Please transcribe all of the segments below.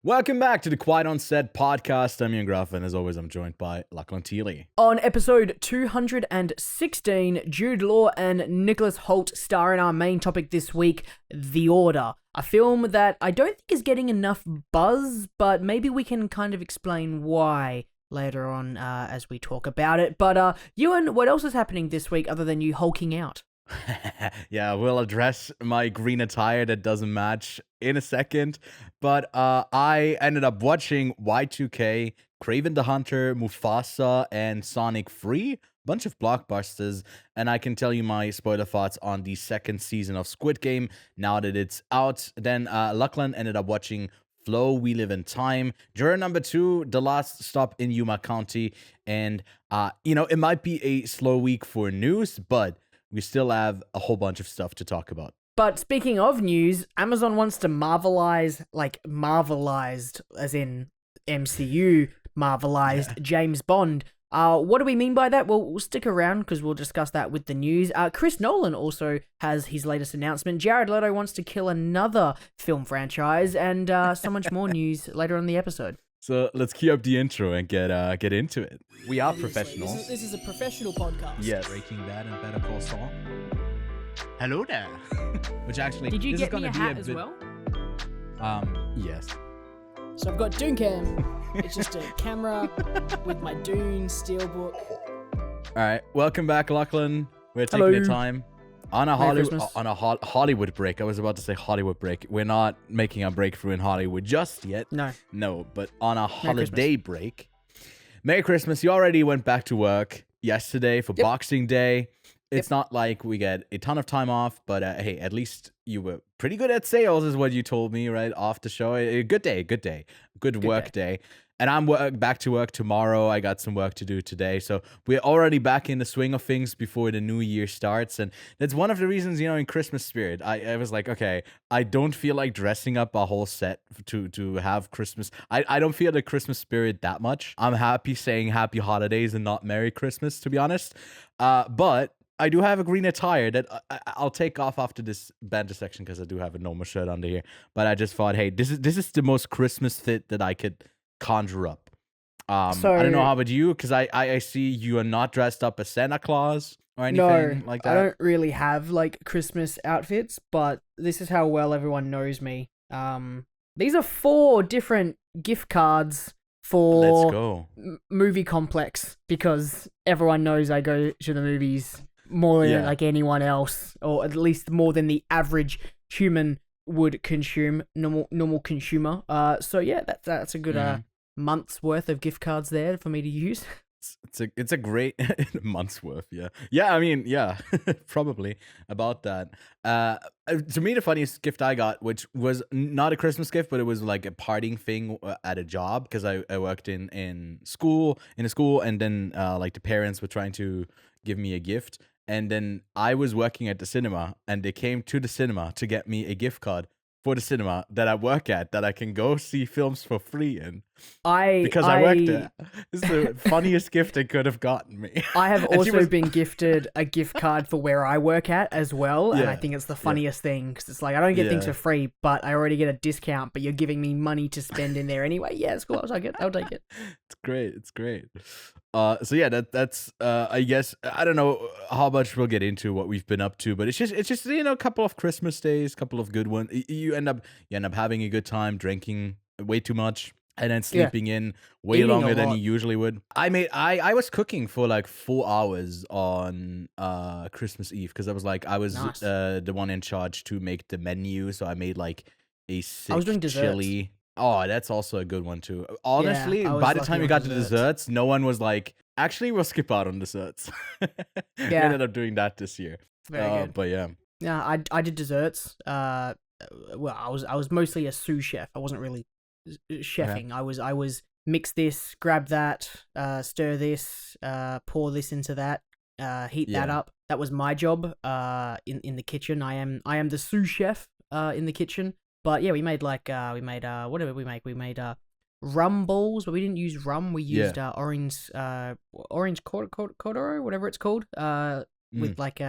Welcome back to the Quiet on Set podcast. I'm Ian Gruff, and as always, I'm joined by Lachlan Teely. On episode 216, Jude Law and Nicholas Hoult star in our main topic this week, The Order, a film that I don't think is getting enough buzz, but maybe we can kind of explain why later on as we talk about it. But Ewan, what else is happening this week other than you hulking out? Yeah, we'll address my green attire that doesn't match in a second, but I ended up watching Y2K, Kraven the Hunter, Mufasa, and Sonic Free, bunch of blockbusters, and I can tell you my spoiler thoughts on the second season of Squid Game now that it's out. Then Lachlan ended up watching Flow, We Live in Time, Juror Nr. 2, The Last Stop in Yuma County, and it might be a slow week for news, but we still have a whole bunch of stuff to talk about. But speaking of news, Amazon wants to marvelized as in MCU marvelized James Bond. What do we mean by that? Well, we'll stick around because we'll discuss that with the news. Chris Nolan also has his latest announcement. Jared Leto wants to kill another film franchise, and so much more news later on in the episode. So let's cue up the intro and get into it. We are professionals. This is a professional podcast. Yes. Breaking Bad and Better Call Saul. Hello there. Which actually, Did you this get is gonna me a be hat a as bit, well? Yes. So I've got Dooncam. It's just a camera with my Dune steelbook. All right, welcome back, Lachlan. We're taking Hello. the time on a Merry Christmas. Hollywood break. I was about to say Hollywood break. We're not making a breakthrough in Hollywood just yet. No, but on a holiday break. Merry Christmas. You already went back to work yesterday for Boxing Day. It's not like we get a ton of time off, but hey, at least you were pretty good at sales is what you told me, right? Off the show. Good day. Good work day. And I'm back to work tomorrow. I got some work to do today. So we're already back in the swing of things before the new year starts. And that's one of the reasons, in Christmas spirit, I was like, okay, I don't feel like dressing up a whole set to have Christmas. I don't feel the Christmas spirit that much. I'm happy saying happy holidays and not Merry Christmas, to be honest. But I do have a green attire that I'll take off after this banter section because I do have a normal shirt under here. But I just thought, hey, this is the most Christmas fit that I could conjure up. I don't know how about you, because I see you are not dressed up as Santa Claus or anything like that. I don't really have like Christmas outfits, but this is how well everyone knows me. These are 4 different gift cards for Let's go. Movie Complex, because everyone knows I go to the movies more than like anyone else, or at least more than the average human would consume, normal consumer. So yeah, that's a good month's worth of gift cards there for me to use. It's a great month's worth. I mean, probably about that. To me, the funniest gift I got, which was not a Christmas gift, but it was like a parting thing at a job, because I worked in a school, and then like the parents were trying to give me a gift, and then I was working at the cinema, and they came to the cinema to get me a gift card for the cinema that I work at, that I can go see films for free in. Because I worked there. This is the funniest gift they could have gotten me. I have also been gifted a gift card for where I work at as well, and I think it's the funniest thing, because it's like, I don't get things for free, but I already get a discount, but you're giving me money to spend in there anyway. Yeah, it's cool. I'll take it. It's great. So yeah, that's I guess, I don't know how much we'll get into what we've been up to, but it's just a couple of Christmas days, couple of good ones. You end up having a good time, drinking way too much, and then sleeping in way Eating longer a than lot. you usually would. I was cooking for like 4 hours on Christmas Eve, because I was Nice. The one in charge to make the menu, so I made like a sick I was doing desserts. chili. Oh, that's also a good one too. Honestly, I was by the lucky time we on got to desserts. desserts, no one was like, actually, we'll skip out on desserts. We ended up doing that this year. Very good. But yeah. Yeah, I did desserts. Well, I was mostly a sous chef. I wasn't really chefing. I was mix this, grab that, stir this, pour this into that, heat that up. That was my job. In the kitchen, I am the sous chef. In the kitchen. But yeah, we made what did we make? We made rum balls, but we didn't use rum. We used orange corduroy, whatever it's called. With like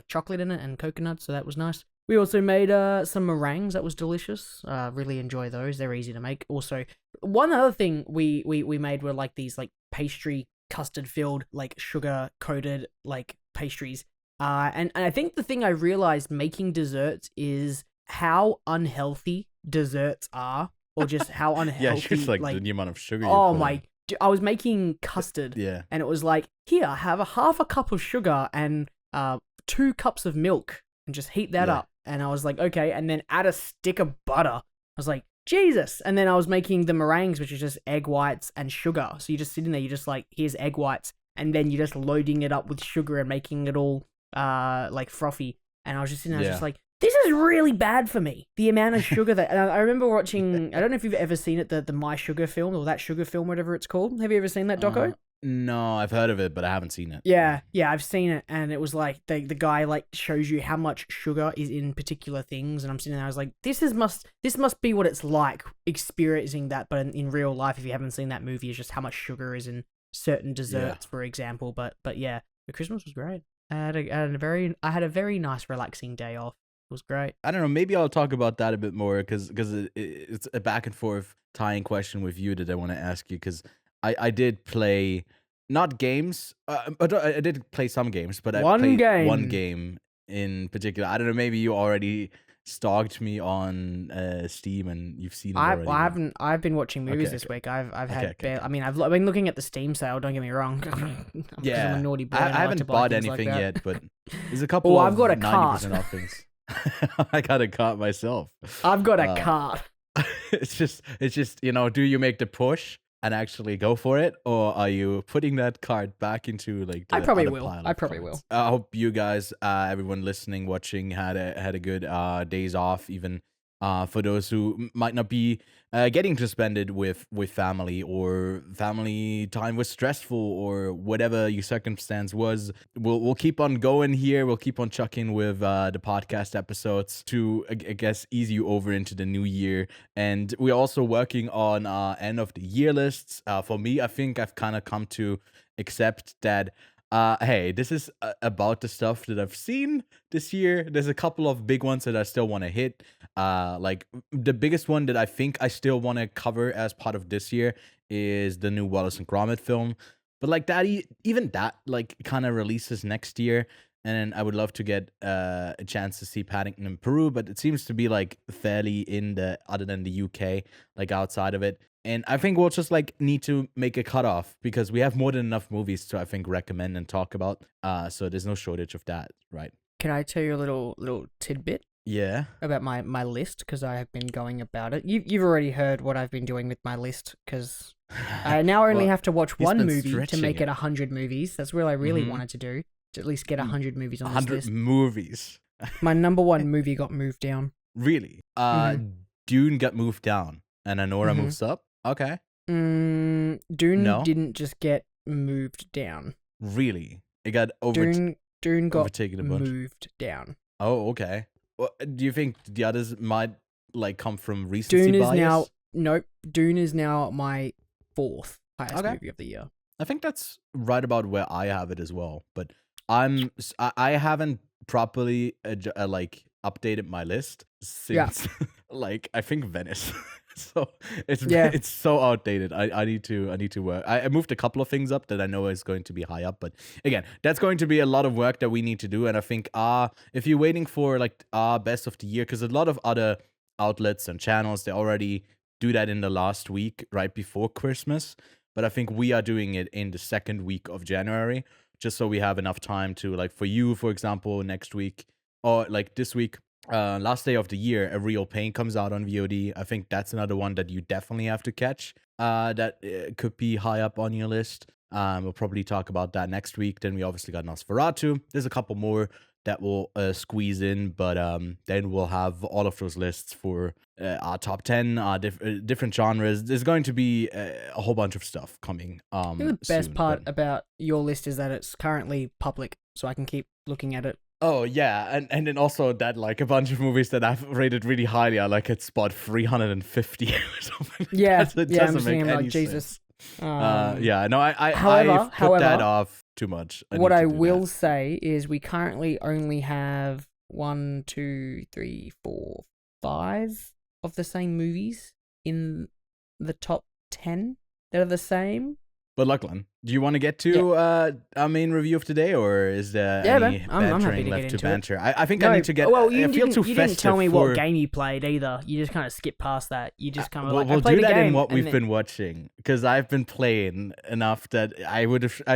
chocolate in it and coconut, so that was nice. We also made some meringues. That was delicious. Really enjoy those. They're easy to make. Also, one other thing we made were like these like pastry custard filled like sugar coated like pastries. And I think the thing I realized making desserts is how unhealthy desserts are, or just how unhealthy. Yeah, just like the amount of sugar. Oh my! I was making custard. Yeah. And it was like, here, have a half a cup of sugar and 2 cups of milk, and just heat that up. And I was like, okay, and then add a stick of butter. I was like, Jesus. And then I was making the meringues, which is just egg whites and sugar. So you're just sitting there, you're just like, here's egg whites, and then you're just loading it up with sugar and making it all like frothy. And I was just sitting there, I was just like, this is really bad for me. The amount of sugar that... And I remember watching, I don't know if you've ever seen it, the My Sugar film, or That Sugar Film, whatever it's called. Have you ever seen that doco? No, I've heard of it, but I haven't seen it. Yeah, I've seen it, and it was like the guy like shows you how much sugar is in particular things, and I'm sitting there, I was like, this must be what it's like experiencing that, but in real life, if you haven't seen that movie, is just how much sugar is in certain desserts, for example. But yeah, the Christmas was great. I had a very nice relaxing day off. It was great. I don't know. Maybe I'll talk about that a bit more because it's a back and forth tying question with you that I want to ask you, because I did play not games, but I did play some games, but I played one game in particular. I don't know. Maybe you already stalked me on Steam and you've seen it already. I haven't. I've been watching movies this week. I've had. I mean, I've been looking at the Steam sale. Don't get me wrong. I'm a naughty boy. I haven't bought anything yet, but there's a couple. I've got a 90% off things. I got a cart myself. I've got a cart. It's just do you make the push and actually go for it, or are you putting that card back into like the I probably other will. pile of I probably cards? will. I hope you guys, everyone listening, watching, had a good days off, even for those who might not be getting to spend it with family, or family time was stressful, or whatever your circumstance was. We'll keep on going here. We'll keep on chucking with the podcast episodes to, I guess, ease you over into the new year. And we're also working on end of the year lists. For me, I think I've kind of come to accept that hey, this is about the stuff that I've seen this year. There's a couple of big ones that I still want to hit. Like the biggest one that I think I still want to cover as part of this year is the new Wallace and Gromit film. But like that, even that like kind of releases next year. And I would love to get a chance to see Paddington in Peru, but it seems to be like fairly other than the UK, like outside of it. And I think we'll just like need to make a cutoff because we have more than enough movies to, I think, recommend and talk about. So there's no shortage of that, right? Can I tell you a little tidbit? Yeah. About my list, because I have been going about it. You've already heard what I've been doing with my list, because I now only have to watch one movie to make it 100 movies. That's what I really wanted to do, to at least get 100 movies on this list. 100 movies. My number one movie got moved down. Really? Dune got moved down, and Anora moves up. Okay. Dune didn't just get moved down. Really? It got Dune got overtaken a bunch. Moved down. Oh, okay. Well, do you think the others might like come from recency bias? Dune is now my 4th highest movie of the year. I think that's right about where I have it as well. But I haven't properly like updated my list since like I think Venice. So it's so outdated. I need to work. I moved a couple of things up that I know is going to be high up, but again, that's going to be a lot of work that we need to do. And I think if you're waiting for like our best of the year, because a lot of other outlets and channels, they already do that in the last week right before Christmas, but I think we are doing it in the second week of January, just so we have enough time to, like, for you, for example, next week or like this week. Last day of the year, A Real Pain comes out on VOD. I think that's another one that you definitely have to catch. That could be high up on your list. We'll probably talk about that next week. Then we obviously got Nosferatu. There's a couple more that will squeeze in, but then we'll have all of those lists for our top 10, different genres. There's going to be a whole bunch of stuff coming. I think the best part about your list is that it's currently public, so I can keep looking at it. Oh, yeah, and then also that, like, a bunch of movies that I've rated really highly are, like, at spot 350 or something. Yeah, it doesn't I'm make any like, Jesus. Yeah, no, I however, put that off too much. What I will say is we currently only have 1, 2, 3, 4, 5 of the same movies in the top 10 that are the same. But Lachlan, do you want to get to our main review of today, or is there any bantering left to banter? I think I need to get. Well, I feel too festive. You didn't tell me what game you played either. You just kind of skipped past that. You just kind of we'll do that in what we've been watching, because I've been playing enough that I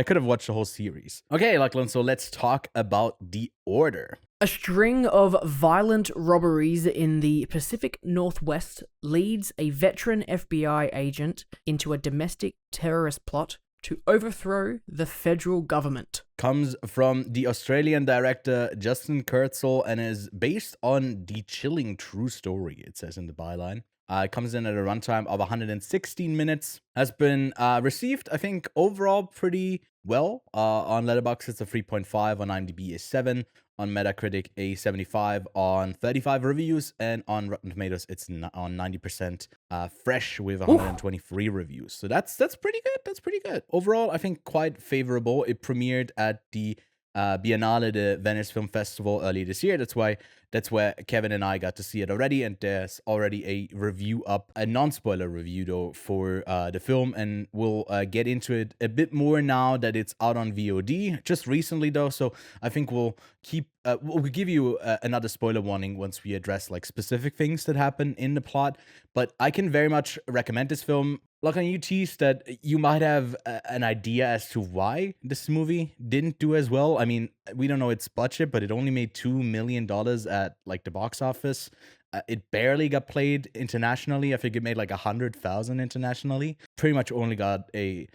could have watched the whole series. Okay, Lachlan. So let's talk about The Order. A string of violent robberies in the Pacific Northwest leads a veteran FBI agent into a domestic terrorist plot to overthrow the federal government. Comes from the Australian director Justin Kurzel and is based on the chilling true story, it says in the byline. It comes in at a runtime of 116 minutes. Has been received, I think, overall pretty well. On Letterboxd, it's a 3.5. On IMDb, is 7. On Metacritic, a 75 on 35 reviews, and on Rotten Tomatoes, it's on 90% fresh with 123 reviews. So that's pretty good. That's pretty good. Overall, I think quite favorable. It premiered at the Biennale de Venice Film Festival early this year. That's where Kevin and I got to see it already, and there's already a review up, a non-spoiler review though, for the film, and we'll get into it a bit more now that it's out on VOD just recently though. So I think we'll give you another spoiler warning once we address like specific things that happen in the plot. But I can very much recommend this film. Lachlan, you teased that you might have an idea as to why this movie didn't do as well. I mean, we don't know its budget, but it only made $2 million at like the box office. It barely got played internationally. I think it made like 100,000 internationally. Pretty much only got a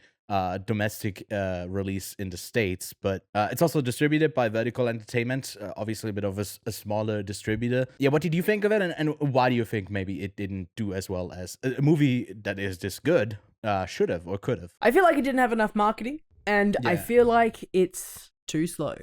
domestic release in the States, but it's also distributed by Vertical Entertainment, obviously a bit of a smaller distributor. Yeah, what did you think of it, and why do you think maybe it didn't do as well as a movie that is this good should have or could have? I feel like it didn't have enough marketing, and I feel like it's too slow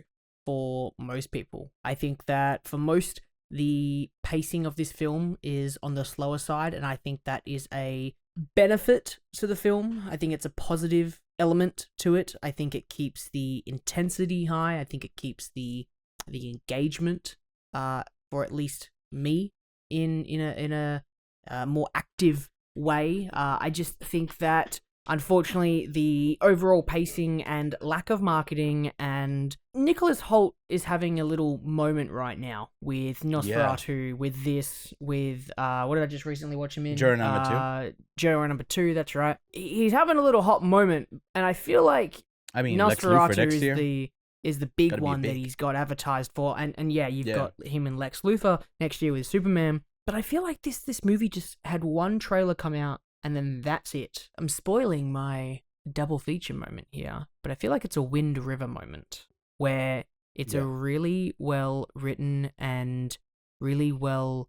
for most people. I think that for most, the pacing of this film is on the slower side, and I think that is a benefit to the film. I think it's a positive element to it. I think it keeps the intensity high. I think it keeps the engagement for at least me in a more active way. I just think that unfortunately the overall pacing and lack of marketing, and Nicholas Hoult is having a little moment right now with Nosferatu, with this, with what did I just recently watch him in? Juror Nr. 2. Juror Nr. 2, that's right. He's having a little hot moment, and I feel like Nosferatu is the big one that he's got advertised for, and you've got him and Lex Luthor next year with Superman. But I feel like this movie just had one trailer come out, and then that's it. I'm spoiling my double feature moment here, but I feel like it's a Wind River moment where it's a really well written and really well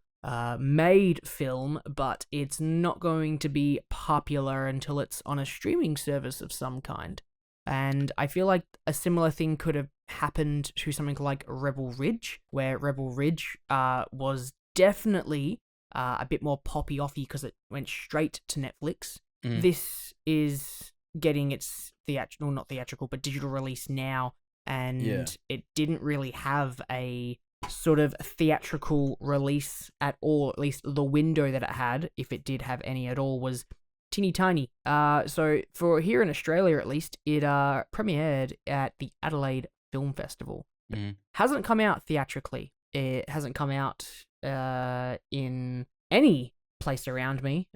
made film, but it's not going to be popular until it's on a streaming service of some kind. And I feel like a similar thing could have happened to something like Rebel Ridge, where Rebel Ridge was definitely a bit more poppy-offy because it went straight to Netflix. This is getting its not theatrical, but digital release now, and it didn't really have a sort of theatrical release at all. At least the window that it had, if it did have any at all, was teeny tiny. So for here in Australia, at least, it premiered at the Adelaide Film Festival. Hasn't come out theatrically. It hasn't come out in any place around me.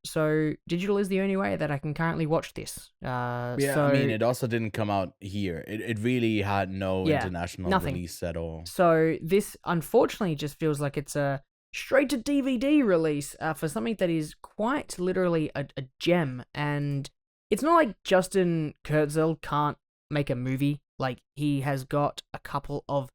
So digital is the only way that I can currently watch this. I mean, it also didn't come out here. It really had no international release at all. So this, unfortunately, just feels like it's a straight to DVD release for something that is quite literally a gem. And it's not like Justin Kurzel can't make a movie. Like, he has got a couple of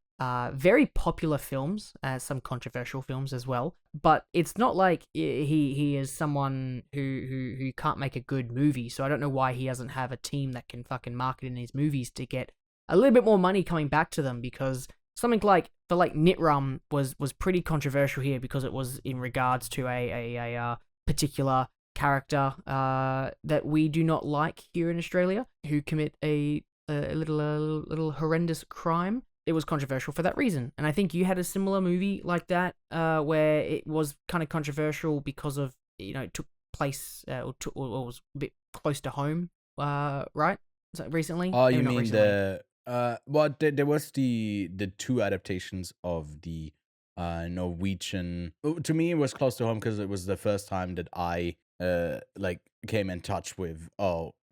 very popular films, some controversial films as well, but it's not like he is someone who can't make a good movie. So I don't know why he doesn't have a team that can fucking market in his movies to get a little bit more money coming back to them, because something like Nitram was pretty controversial here because it was in regards to a particular character that we do not like here in Australia, who commit a little horrendous crime. it was controversial for that reason. And I think you had a similar movie like that, where it was kind of controversial because of, it took place or was a bit close to home, right? So recently? Oh, you mean recently. There was the two adaptations of the Norwegian. To me, it was close to home because it was the first time that I came in touch with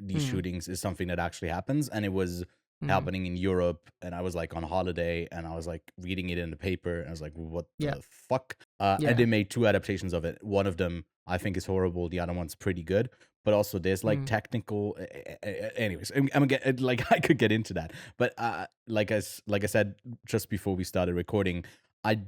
these shootings is something that actually happens, and it was happening in Europe, and I was like on holiday, and I was like reading it in the paper, and I was like, what the fuck? And they made two adaptations of it. One of them I think is horrible. The other one's pretty good. But also there's like technical. Anyways, I'm like I could get into that, but like I said just before we started recording, I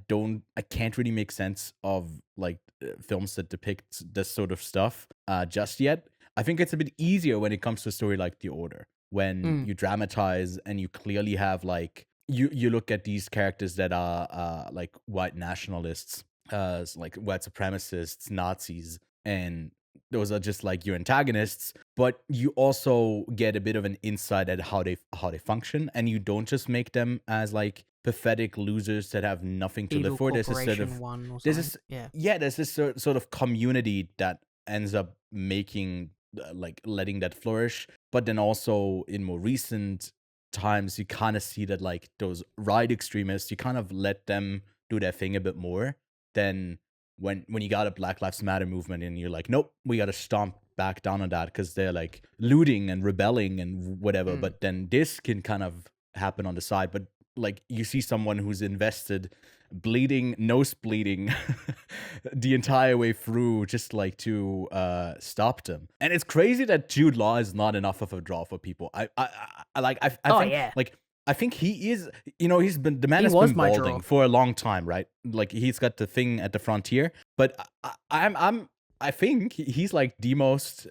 can't really make sense of like films that depict this sort of stuff just yet. I think it's a bit easier when it comes to a story like The Order, when you dramatize and you clearly have like you look at these characters that are like white nationalists, like white supremacists, Nazis, and those are just like your antagonists, but you also get a bit of an insight at how they function, and you don't just make them as like pathetic losers that have nothing to live for. There's this sort of there's this sort of community that ends up making like letting that flourish. But then also in more recent times, you kind of see that like those right extremists, you kind of let them do their thing a bit more than when you got a Black Lives Matter movement and you're like, nope, we got to stomp back down on that because they're like looting and rebelling and whatever. But then this can kind of happen on the side. But like you see someone who's invested, nose bleeding the entire way through just like to stop them. And it's crazy that Jude Law is not enough of a draw for people. I think he is, he's been, the man has been balding for a long time, right? Like he's got the thing at the frontier, but I think he's like the most,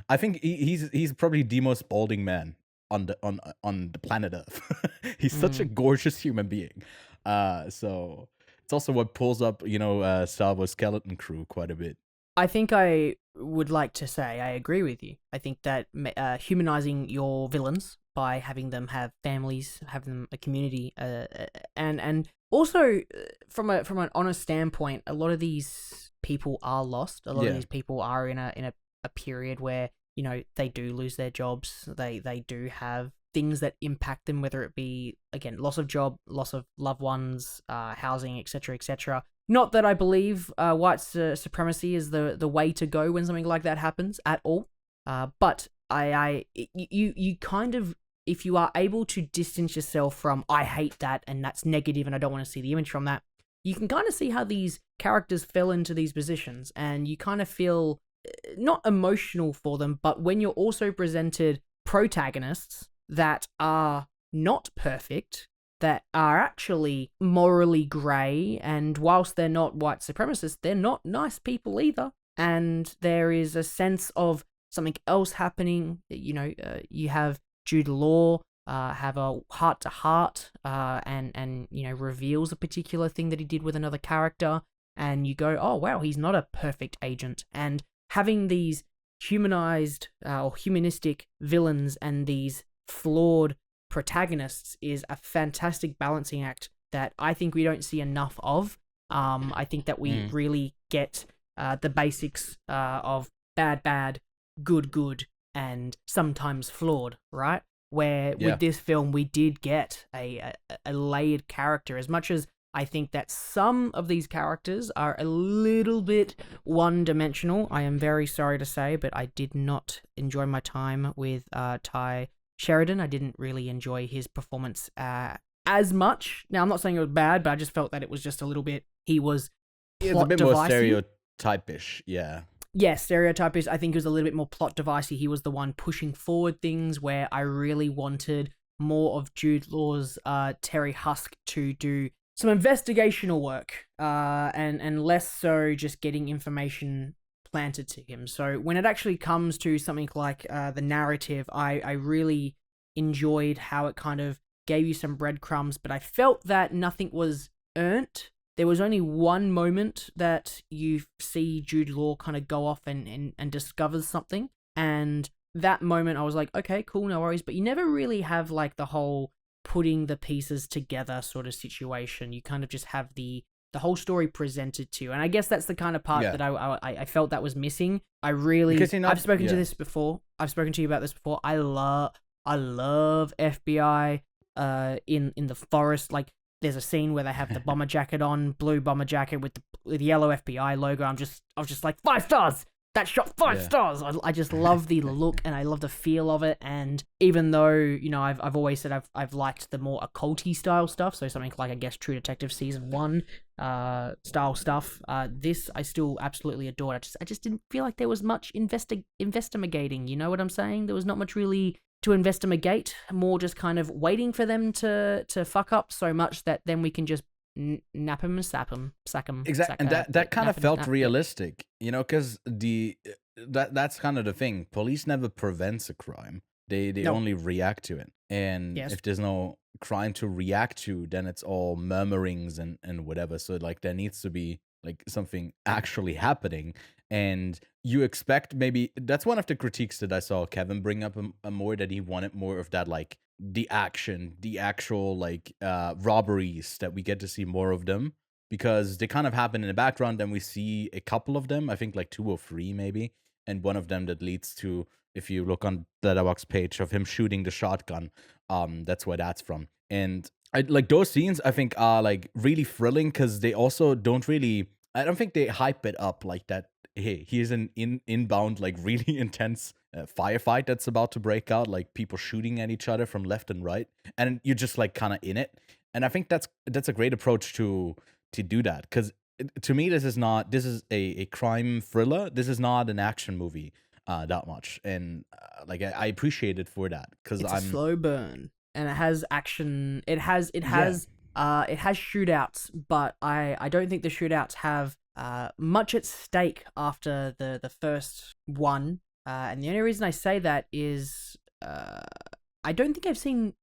I think he's probably the most balding man on the planet Earth. He's such a gorgeous human being. So it's also what pulls up, Star Wars Skeleton Crew quite a bit. I think I would like to say I agree with you. I think that humanizing your villains by having them have families, have them a community, and also from an honest standpoint, a lot of these people are lost. A lot of these people are in a period where they do lose their jobs. They do have things that impact them, whether it be again loss of job, loss of loved ones, housing, etc., etc. Not that I believe white supremacy is the way to go when something like that happens at all, but you kind of, if you are able to distance yourself from I hate that and that's negative and I don't want to see the image from that, you can kind of see how these characters fell into these positions, and you kind of feel not emotional for them, but when you're also presented protagonists that are not perfect, that are actually morally grey, and whilst they're not white supremacists, they're not nice people either, and there is a sense of something else happening. You have Jude Law have a heart-to-heart and reveals a particular thing that he did with another character, and you go, oh wow, he's not a perfect agent. And having these humanized or humanistic villains and these flawed protagonists is a fantastic balancing act that I think we don't see enough of. I think that we really get the basics of bad, good, and sometimes flawed, right? Where with this film, we did get a layered character. As much as I think that some of these characters are a little bit one-dimensional, I am very sorry to say, but I did not enjoy my time with Tye Sheridan. I didn't really enjoy his performance as much. Now, I'm not saying it was bad, but I just felt that it was just a little bit, he was it's a bit more stereotypish, yeah. Yes, stereotypish. I think he was a little bit more plot devicey. He was the one pushing forward things where I really wanted more of Jude Law's Terry Husk to do some investigational work and less so just getting information planted to him. So when it actually comes to something like the narrative, I really enjoyed how it kind of gave you some breadcrumbs, but I felt that nothing was earned. There was only one moment that you see Jude Law kind of go off and discovers something, and that moment I was like, okay, cool, no worries, but you never really have like the whole putting the pieces together sort of situation. You kind of just have the whole story presented to you. And I guess that's the kind of part that I felt that was missing. I've spoken to this before. I've spoken to you about this before. I love FBI in the forest. Like, there's a scene where they have the bomber jacket on, blue bomber jacket with the yellow FBI logo. I was just like, 5 stars. That shot 5 stars. I just love the look and I love the feel of it. And even though, you know, I've always said I've liked the more occulty style stuff, so something like, I guess, True Detective season 1 style stuff, this I still absolutely adored. I just didn't feel like there was much investigating. You know what I'm saying? There was not much really to investigate. More just kind of waiting for them to fuck up so much that then we can just nap him and sack him. Exactly, and that kind of felt realistic, you know, because that's kind of the thing. Police never prevents a crime; they only react to it. And if there's no crime to react to, then it's all murmurings and whatever. So like there needs to be like something actually happening, and you expect maybe that's one of the critiques that I saw Kevin bring up more, that he wanted more of that, like the action, the actual like robberies, that we get to see more of them, because they kind of happen in the background. Then we see a couple of them, I think like 2 or 3 maybe, and one of them that leads to, if you look on the Letterboxd page, of him shooting the shotgun, that's where that's from. And I like those scenes, I think, are like really thrilling, because they also don't really, I don't think they hype it up like that. Hey, here's an inbound, like really intense firefight that's about to break out, like people shooting at each other from left and right, and you're just like kind of in it. And I think that's a great approach to do that, because to me this is a crime thriller. This is not an action movie that much, and like I appreciate it for that, because it's a slow burn and it has action. It has shootouts, but I don't think the shootouts have much at stake after the first one. And the only reason I say that is I don't think I've seen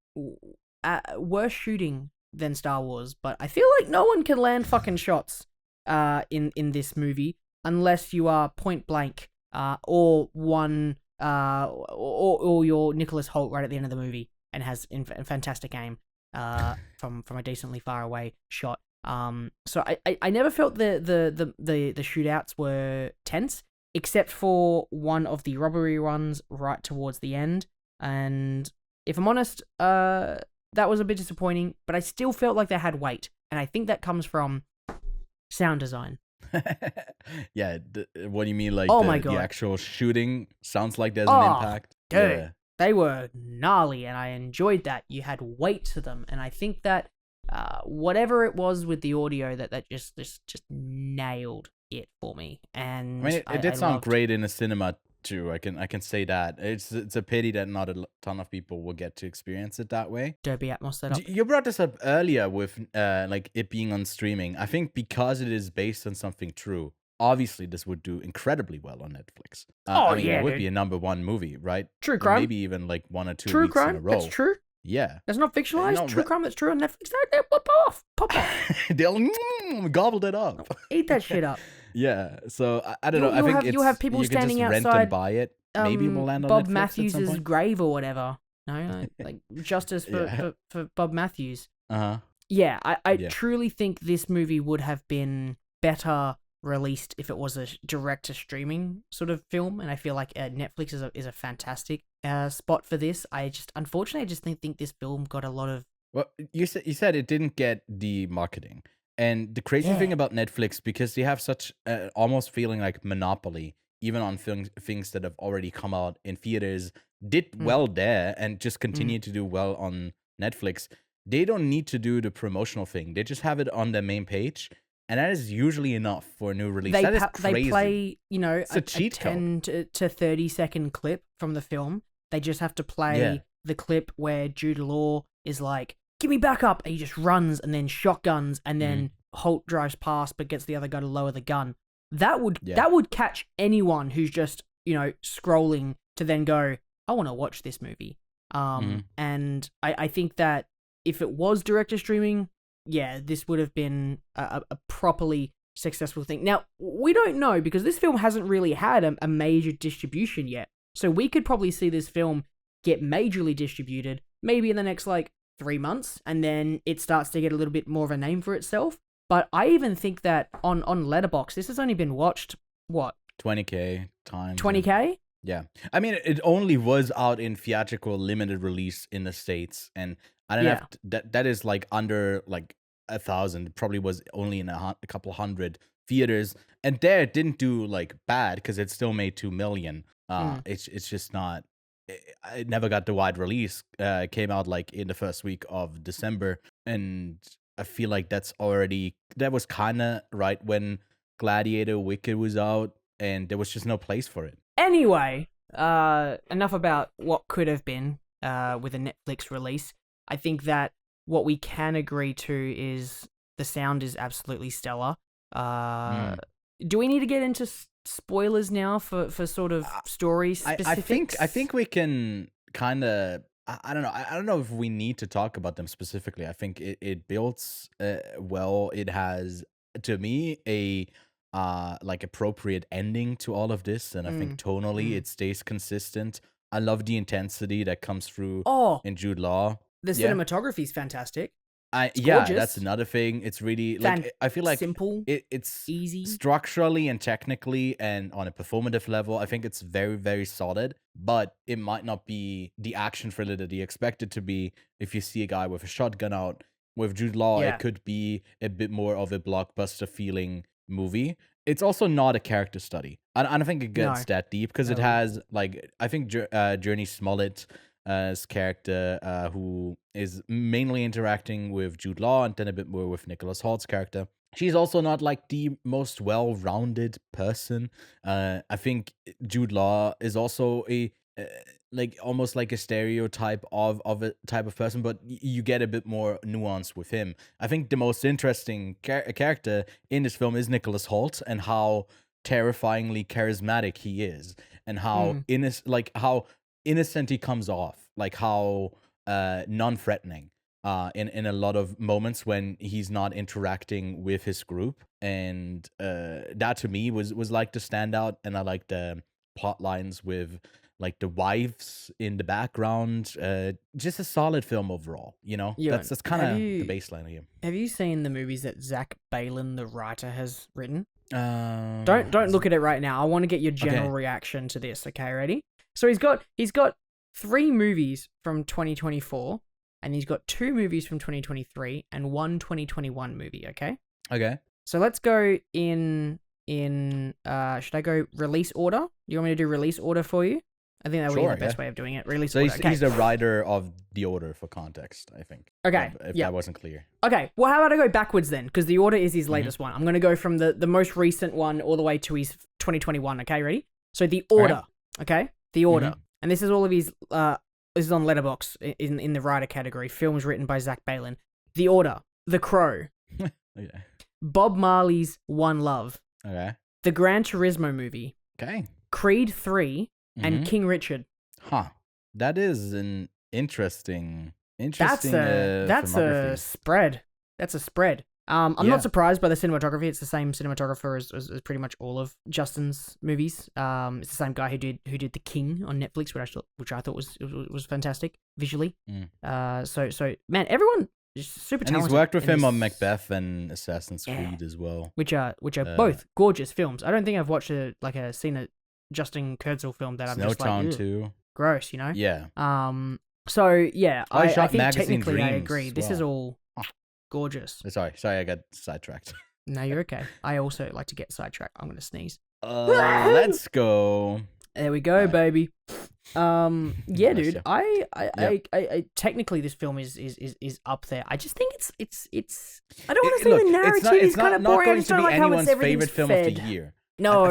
worse shooting than Star Wars, but I feel like no one can land fucking shots in this movie unless you are Point Blank or your Nicholas Hoult right at the end of the movie and has a fantastic aim from a decently far away shot. So I never felt the shootouts were tense, except for one of the robbery runs right towards the end. And if I'm honest, that was a bit disappointing, but I still felt like they had weight. And I think that comes from sound design. Yeah, what do you mean? Like, my God, the actual shooting sounds like there's an impact. Dude, yeah. They were gnarly, and I enjoyed that. You had weight to them, and I think that whatever it was with the audio, that just nailed it for me. And I mean, it did sound great in a cinema too. I can say that. It's a pity that not a ton of people will get to experience it that way. Dolby Atmos setup. You brought this up earlier with like it being on streaming. I think because it is based on something true, obviously this would do incredibly well on Netflix. It would be a #1 movie, right? True crime. Maybe even like 1 or 2 true weeks crime. in a row. That's true. Yeah. That's not fictionalized. True crime that's true on Netflix. They pop off. They'll gobbled it up. Eat that shit up. Yeah. So I don't know. I think you have people standing outside. Rent and buy it. Maybe we'll land on Bob Netflix Matthews' grave or whatever. No, like justice for Bob Matthews. Yeah, I truly think this movie would have been better released if it was a direct to streaming sort of film, and I feel like Netflix is a fantastic spot for this. Unfortunately, I just think this film got a lot of. Well, you said it didn't get the marketing, and the crazy thing about Netflix, because they have such almost feeling like monopoly, even on things that have already come out in theaters, did well there, and just continue to do well on Netflix. They don't need to do the promotional thing. They just have it on their main page. And that is usually enough for a new release. That is crazy. They play, a 10 to 30 second clip from the film. They just have to play the clip where Jude Law is like, "Give me back up," and he just runs and then shotguns, and then Hoult drives past but gets the other guy to lower the gun. That would catch anyone who's just scrolling to then go, "I want to watch this movie." And I think that if it was direct to streaming, this would have been a properly successful thing. Now, we don't know, because this film hasn't really had a major distribution yet. So we could probably see this film get majorly distributed maybe in the next, 3 months, and then it starts to get a little bit more of a name for itself. But I even think that on Letterboxd, this has only been watched, what? 20K times. 20K? Yeah. I mean, it only was out in theatrical limited release in the States, and I don't have that is like under like 1,000. Probably was only in a couple hundred theaters, and there it didn't do like bad because it still made 2 million. It's just not. It never got the wide release. It came out like in the first week of December, and I feel like that was kind of right when Gladiator Wicked was out, and there was just no place for it. Anyway, enough about what could have been with a Netflix release. I think that what we can agree to is the sound is absolutely stellar. Do we need to get into spoilers now for sort of story specifics? I think we can kind of. I don't know. I don't know if we need to talk about them specifically. I think it builds well. It has, to me, a like appropriate ending to all of this, and I think tonally it stays consistent. I love the intensity that comes through in Jude Law. The cinematography is fantastic. That's another thing. It's really like I feel like simple. It's easy structurally and technically, and on a performative level. I think it's very, very solid. But it might not be the action thriller that you expect it to be. If you see a guy with a shotgun out with Jude Law, it could be a bit more of a blockbuster feeling movie. It's also not a character study. I don't think it gets that deep because it has like I think Journey Smollett's character who is mainly interacting with Jude Law and then a bit more with Nicholas Hoult's character. She's also not like the most well-rounded person. I think Jude Law is also a like almost like a stereotype of a type of person, but you get a bit more nuance with him. I think the most interesting character in this film is Nicholas Hoult and how terrifyingly charismatic he is, and how how innocent he comes off, like how non-threatening in a lot of moments when he's not interacting with his group, and that to me was like the standout. And I like the plot lines with like the wives in the background. Just a solid film overall, you know. That's kind of the baseline here. Have you seen the movies that Zach Baylin, the writer, has written? Don't look at it right now. I want to get your general reaction to this. Okay, ready? So he's got 3 movies from 2024, and he's got 2 movies from 2023 and 1 2021 movie. Okay. So let's go in should I go release order? You want me to do release order for you? I think that would be the best way of doing it. Release order. So he's the writer of the order for context, I think. Okay. If that wasn't clear. Okay. Well, how about I go backwards then? Because the order is his latest one. I'm going to go from the most recent one all the way to his 2021. Okay, ready? So the order. Okay? The order. And this is all of his, this is on Letterboxd in the writer category. Films written by Zach Baylin. The Order. The Crow. Bob Marley's One Love. The Gran Turismo movie. Creed 3. And King Richard. That is an interesting That's a spread. That's a spread. I'm not surprised by the cinematography. It's the same cinematographer as pretty much all of Justin's movies. It's the same guy who did The King on Netflix, which I thought was fantastic visually. So man, everyone is super talented. And he's worked with him on Macbeth and Assassin's Creed as well, which are both gorgeous films. I don't think I've watched seen a Justin Kurzel film that I'm just like, Snowtown 2. Gross, you know? Yeah. So yeah, I think Magazine technically I Dreams agree. as This is well. all gorgeous. Sorry, I got sidetracked. No, you're okay. I also like to get sidetracked. I'm gonna sneeze. Let's go. There we go, baby. Yeah, dude. I technically this film is up there. I just think it's. I don't want to say the narrative is kind of boring. I just don't like how it's everything's favorite film fed. of the year. No.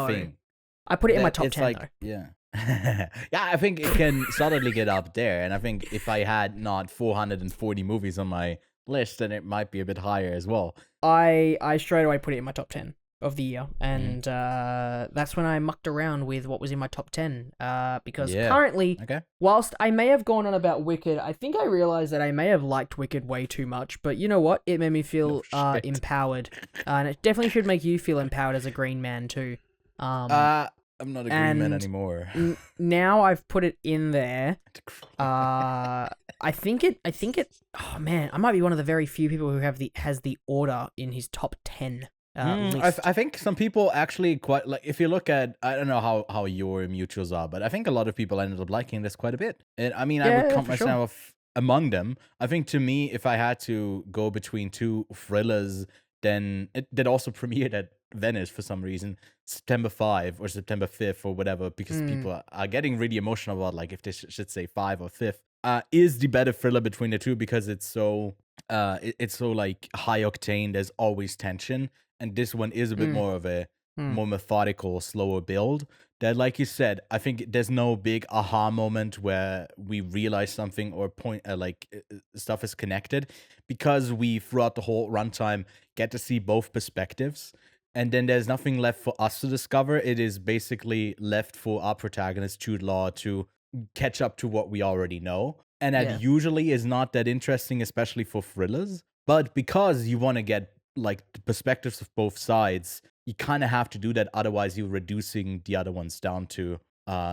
Thing. I put it in my top 10 though. Yeah. Yeah, I think it can solidly get up there, and I think if I had not 440 movies on my list, then it might be a bit higher as well. I straight away put it in my top 10 of the year, and that's when I mucked around with what was in my top 10, because currently, whilst I may have gone on about Wicked, I think I realized that I may have liked Wicked way too much, but you know what? It made me feel empowered, and it definitely should make you feel empowered as a green man too. I'm not a green man anymore. Now I've put it in there. I think it. Oh man, I might be one of the very few people who has the Order in his top 10 list. I think some people actually quite like. If you look at, I don't know how your mutuals are, but I think a lot of people ended up liking this quite a bit. And I mean, I would count myself among them. I think to me, if I had to go between two thrillers, then it did also premiered at Venice for some reason, September 5 or September 5th or whatever, because people are getting really emotional about like if they should say 5 or 5th. Is the better thriller between the two because it's so like high octane. There's always tension, and this one is a bit more of a more methodical, slower build. That, like you said, I think there's no big aha moment where we realize something or point stuff is connected, because we throughout the whole runtime get to see both perspectives. And then there's nothing left for us to discover. It is basically left for our protagonist, Jude Law, to catch up to what we already know. And that usually is not that interesting, especially for thrillers. But because you want to get like the perspectives of both sides, you kind of have to do that. Otherwise, you're reducing the other ones down to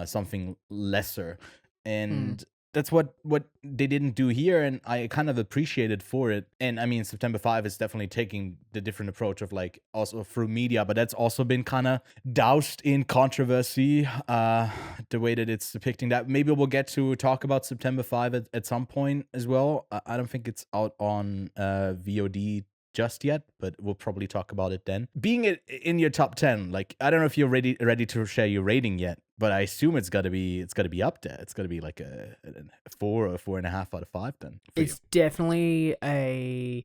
something lesser. And that's what they didn't do here, and I kind of appreciate it for it. And I mean, September 5 is definitely taking the different approach of like also through media, but that's also been kind of doused in controversy, the way that it's depicting that. Maybe we'll get to talk about September 5 at some point as well. I don't think it's out on VOD just yet, but we'll probably talk about it then. Being it in your top 10, like I don't know if you're ready to share your rating yet, but I assume it's gotta be up there. It's gotta be like a 4 or 4.5 out of 5 then. It's definitely a.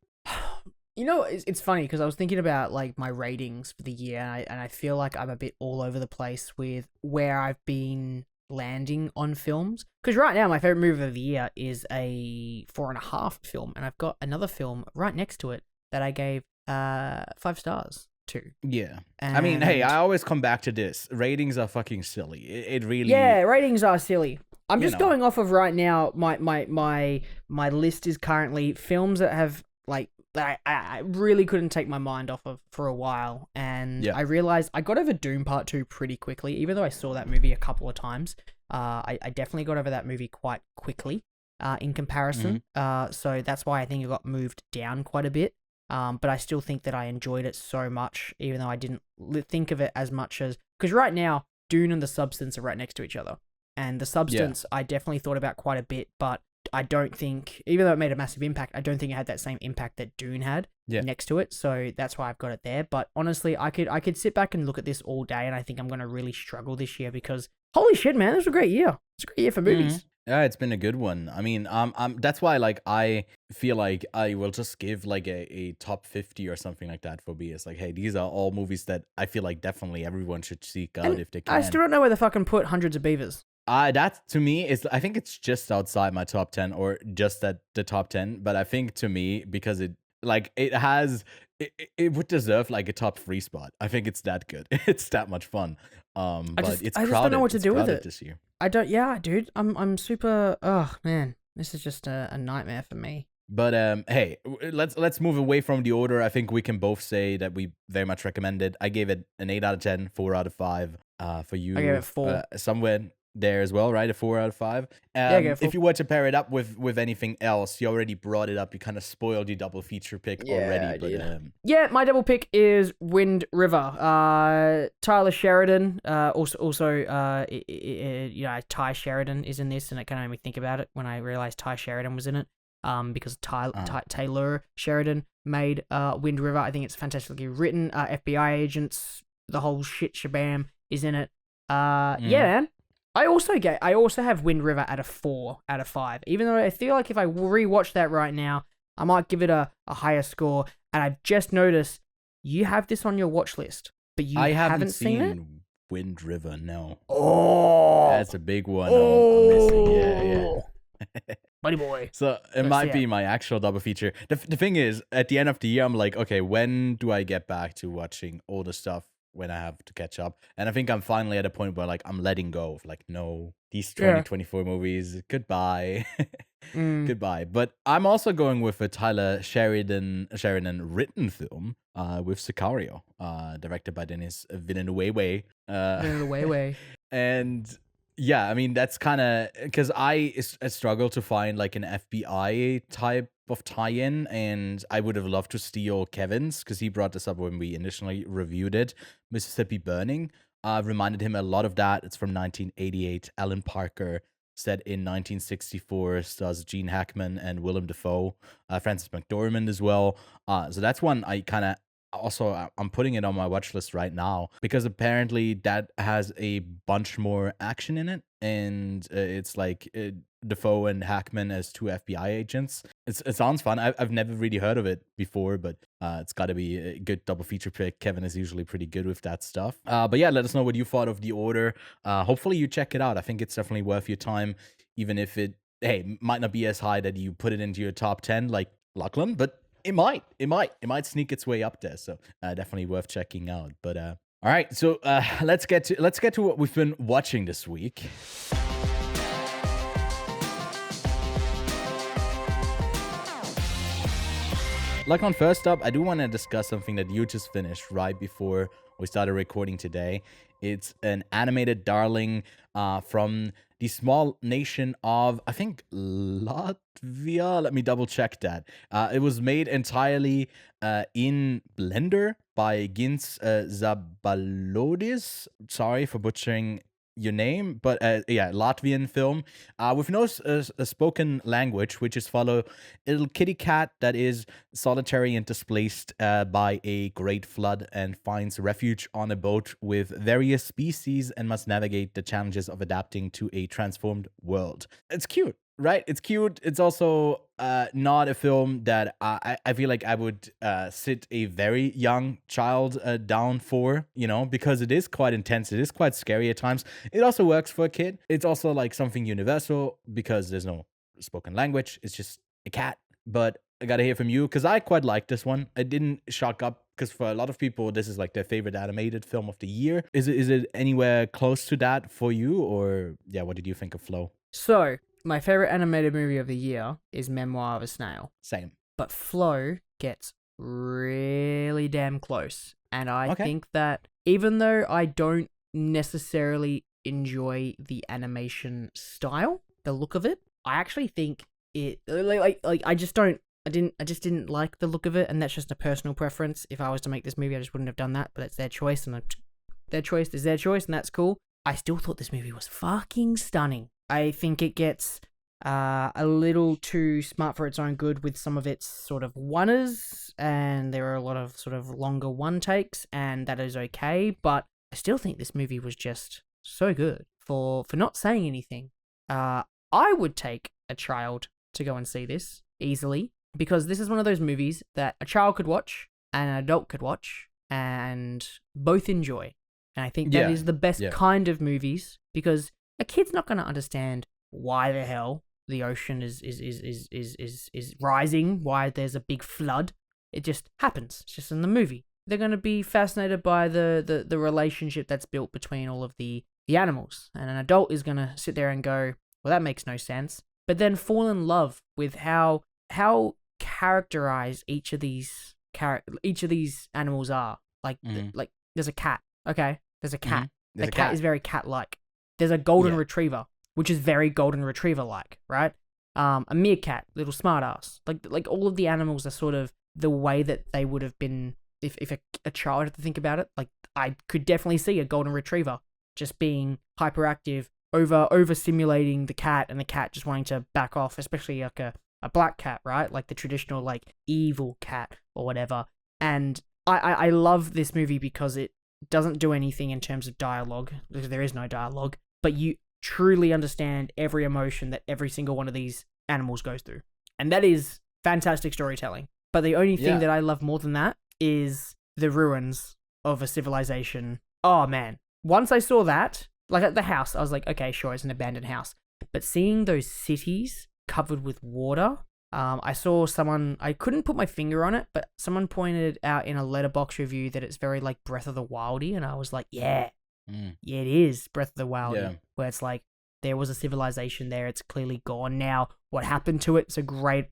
You know, it's funny because I was thinking about like my ratings for the year, and I feel like I'm a bit all over the place with where I've been landing on films. Because right now my favorite movie of the year is a 4.5 film, and I've got another film right next to it that I gave 5 stars to. Yeah. And I mean, hey, I always come back to this. Ratings are fucking silly. It really... Yeah, ratings are silly. I'm just going off of right now, my list is currently films that have, like, I really couldn't take my mind off of for a while. And I realized I got over Doom Part 2 pretty quickly, even though I saw that movie a couple of times. I definitely got over that movie quite quickly in comparison. So that's why I think it got moved down quite a bit. But I still think that I enjoyed it so much, even though I didn't think of it as much as... Because right now, Dune and The Substance are right next to each other. And The Substance, I definitely thought about quite a bit, but I don't think... Even though it made a massive impact, I don't think it had that same impact that Dune had next to it. So that's why I've got it there. But honestly, I could sit back and look at this all day, and I think I'm going to really struggle this year because... Holy shit, man, this was a great year. It's a great year for movies. Yeah, it's been a good one. I mean, that's why, like, I feel like I will just give, like, a top 50 or something like that for me. It's like, hey, these are all movies that I feel like definitely everyone should seek out if they can. I still don't know where the fucking put Hundreds of Beavers. That, to me, I think it's just outside my top 10 or just at the top 10. But I think, to me, because it would deserve, like, a top 3 spot. I think it's that good. It's that much fun. But it's crowded. I just don't know what to do with it this year. Dude. I'm super. Oh man, this is just a nightmare for me. But hey, let's move away from the order. I think we can both say that we very much recommend it. I gave it an 8 out of 10, 4 out of 5. For you, I gave it 4. Somewhere there as well, right? A 4 out of 5. If you were to pair it up with anything else, you already brought it up. You kind of spoiled your double feature pick already. But my double pick is Wind River. Tyler Sheridan. Also, Tye Sheridan is in this, and it kind of made me think about it when I realized Tye Sheridan was in it. Because Taylor Sheridan made Wind River. I think it's fantastically written. FBI agents, the whole shit shabam is in it. Yeah, man. I also have Wind River at a 4 out of 5. Even though I feel like if I rewatch that right now, I might give it a higher score. And I've just noticed you have this on your watch list, but I haven't seen it. Wind River, no. Oh, that's a big one. I'm missing. Yeah. Buddy boy. So it might be my actual double feature. The thing is, at the end of the year, I'm like, okay, when do I get back to watching all the stuff when I have to catch up? And I think I'm finally at a point where, like, I'm letting go of, like, no, these 2024 movies, goodbye. Goodbye. But I'm also going with a Tyler Sheridan written film with Sicario, directed by Denis Villeneuve. Villeneuve. And yeah, I mean, that's kind of because I struggle to find like an FBI type of tie-in, and I would have loved to steal Kevin's because he brought this up when we initially reviewed it. Mississippi Burning reminded him a lot of that. It's from 1988. Alan Parker, set in 1964, stars Gene Hackman and Willem Dafoe, Frances McDormand as well. So that's one I kind of also, I'm putting it on my watch list right now because apparently that has a bunch more action in it, and it's like Defoe and Hackman as two FBI agents. It sounds fun. I've never really heard of it before, but it's got to be a good double feature pick. Kevin is usually pretty good with that stuff. But yeah, let us know what you thought of The Order. Hopefully you check it out. I think it's definitely worth your time, even if it might not be as high that you put it into your top 10 like Lachlan, but it might sneak its way up there. So definitely worth checking out. But all right, so let's get to what we've been watching this week. Lachlan, first up, I do want to discuss something that you just finished right before we started recording today. It's an animated darling from the small nation of, I think, Latvia. Let me double check that. It was made entirely in Blender by Gins Zabalodis. Sorry for butchering your name, but yeah, Latvian film with no spoken language, which is follow a little kitty cat that is solitary and displaced by a great flood and finds refuge on a boat with various species and must navigate the challenges of adapting to a transformed world. It's cute. Right, it's cute. It's also not a film that I feel like I would sit a very young child down for, because it is quite intense. It is quite scary at times. It also works for a kid. It's also like something universal because there's no spoken language. It's just a cat. But I gotta hear from you because I quite like this one. I didn't shock up because for a lot of people, this is like their favorite animated film of the year. Is it anywhere close to that for you, or yeah? What did you think of Flow? So, my favorite animated movie of the year is Memoir of a Snail. Same. But Flow gets really damn close. And I think that even though I don't necessarily enjoy the animation style, the look of it, I actually think it I just didn't like the look of it, and that's just a personal preference. If I was to make this movie, I just wouldn't have done that, but it's their choice, and their choice is their choice, and that's cool. I still thought this movie was fucking stunning. I think it gets a little too smart for its own good with some of its sort of oneers, and there are a lot of sort of longer one takes, and that is okay, but I still think this movie was just so good for not saying anything. I would take a child to go and see this easily, because this is one of those movies that a child could watch and an adult could watch and both enjoy. And I think that is the best kind of movies, because a kid's not going to understand why the hell the ocean is rising, why there's a big flood. It just happens. It's just in the movie. They're going to be fascinated by the relationship that's built between all of the animals. And an adult is going to sit there and go, well, that makes no sense. But then fall in love with how characterized each of these animals are. Like there's a cat. Okay, there's a cat. The cat is very cat-like. There's a golden retriever, which is very golden retriever-like, right? A meerkat, little smartass. Like all of the animals are sort of the way that they would have been if a child had to think about it. Like, I could definitely see a golden retriever just being hyperactive, over-stimulating the cat, and the cat just wanting to back off, especially like a black cat, right? Like the traditional, like, evil cat or whatever. And I love this movie because it doesn't do anything in terms of dialogue, because there is no dialogue, but you truly understand every emotion that every single one of these animals goes through. And that is fantastic storytelling. But the only thing that I love more than that is the ruins of a civilization. Oh, man. Once I saw that, like at the house, I was like, okay, sure, it's an abandoned house. But seeing those cities covered with water, I saw someone, I couldn't put my finger on it, but someone pointed out in a Letterboxd review that it's very like Breath of the Wildy, and I was like, yeah, it is Breath of the Wildy, where it's like there was a civilization there. It's clearly gone now. What happened to it? It's a great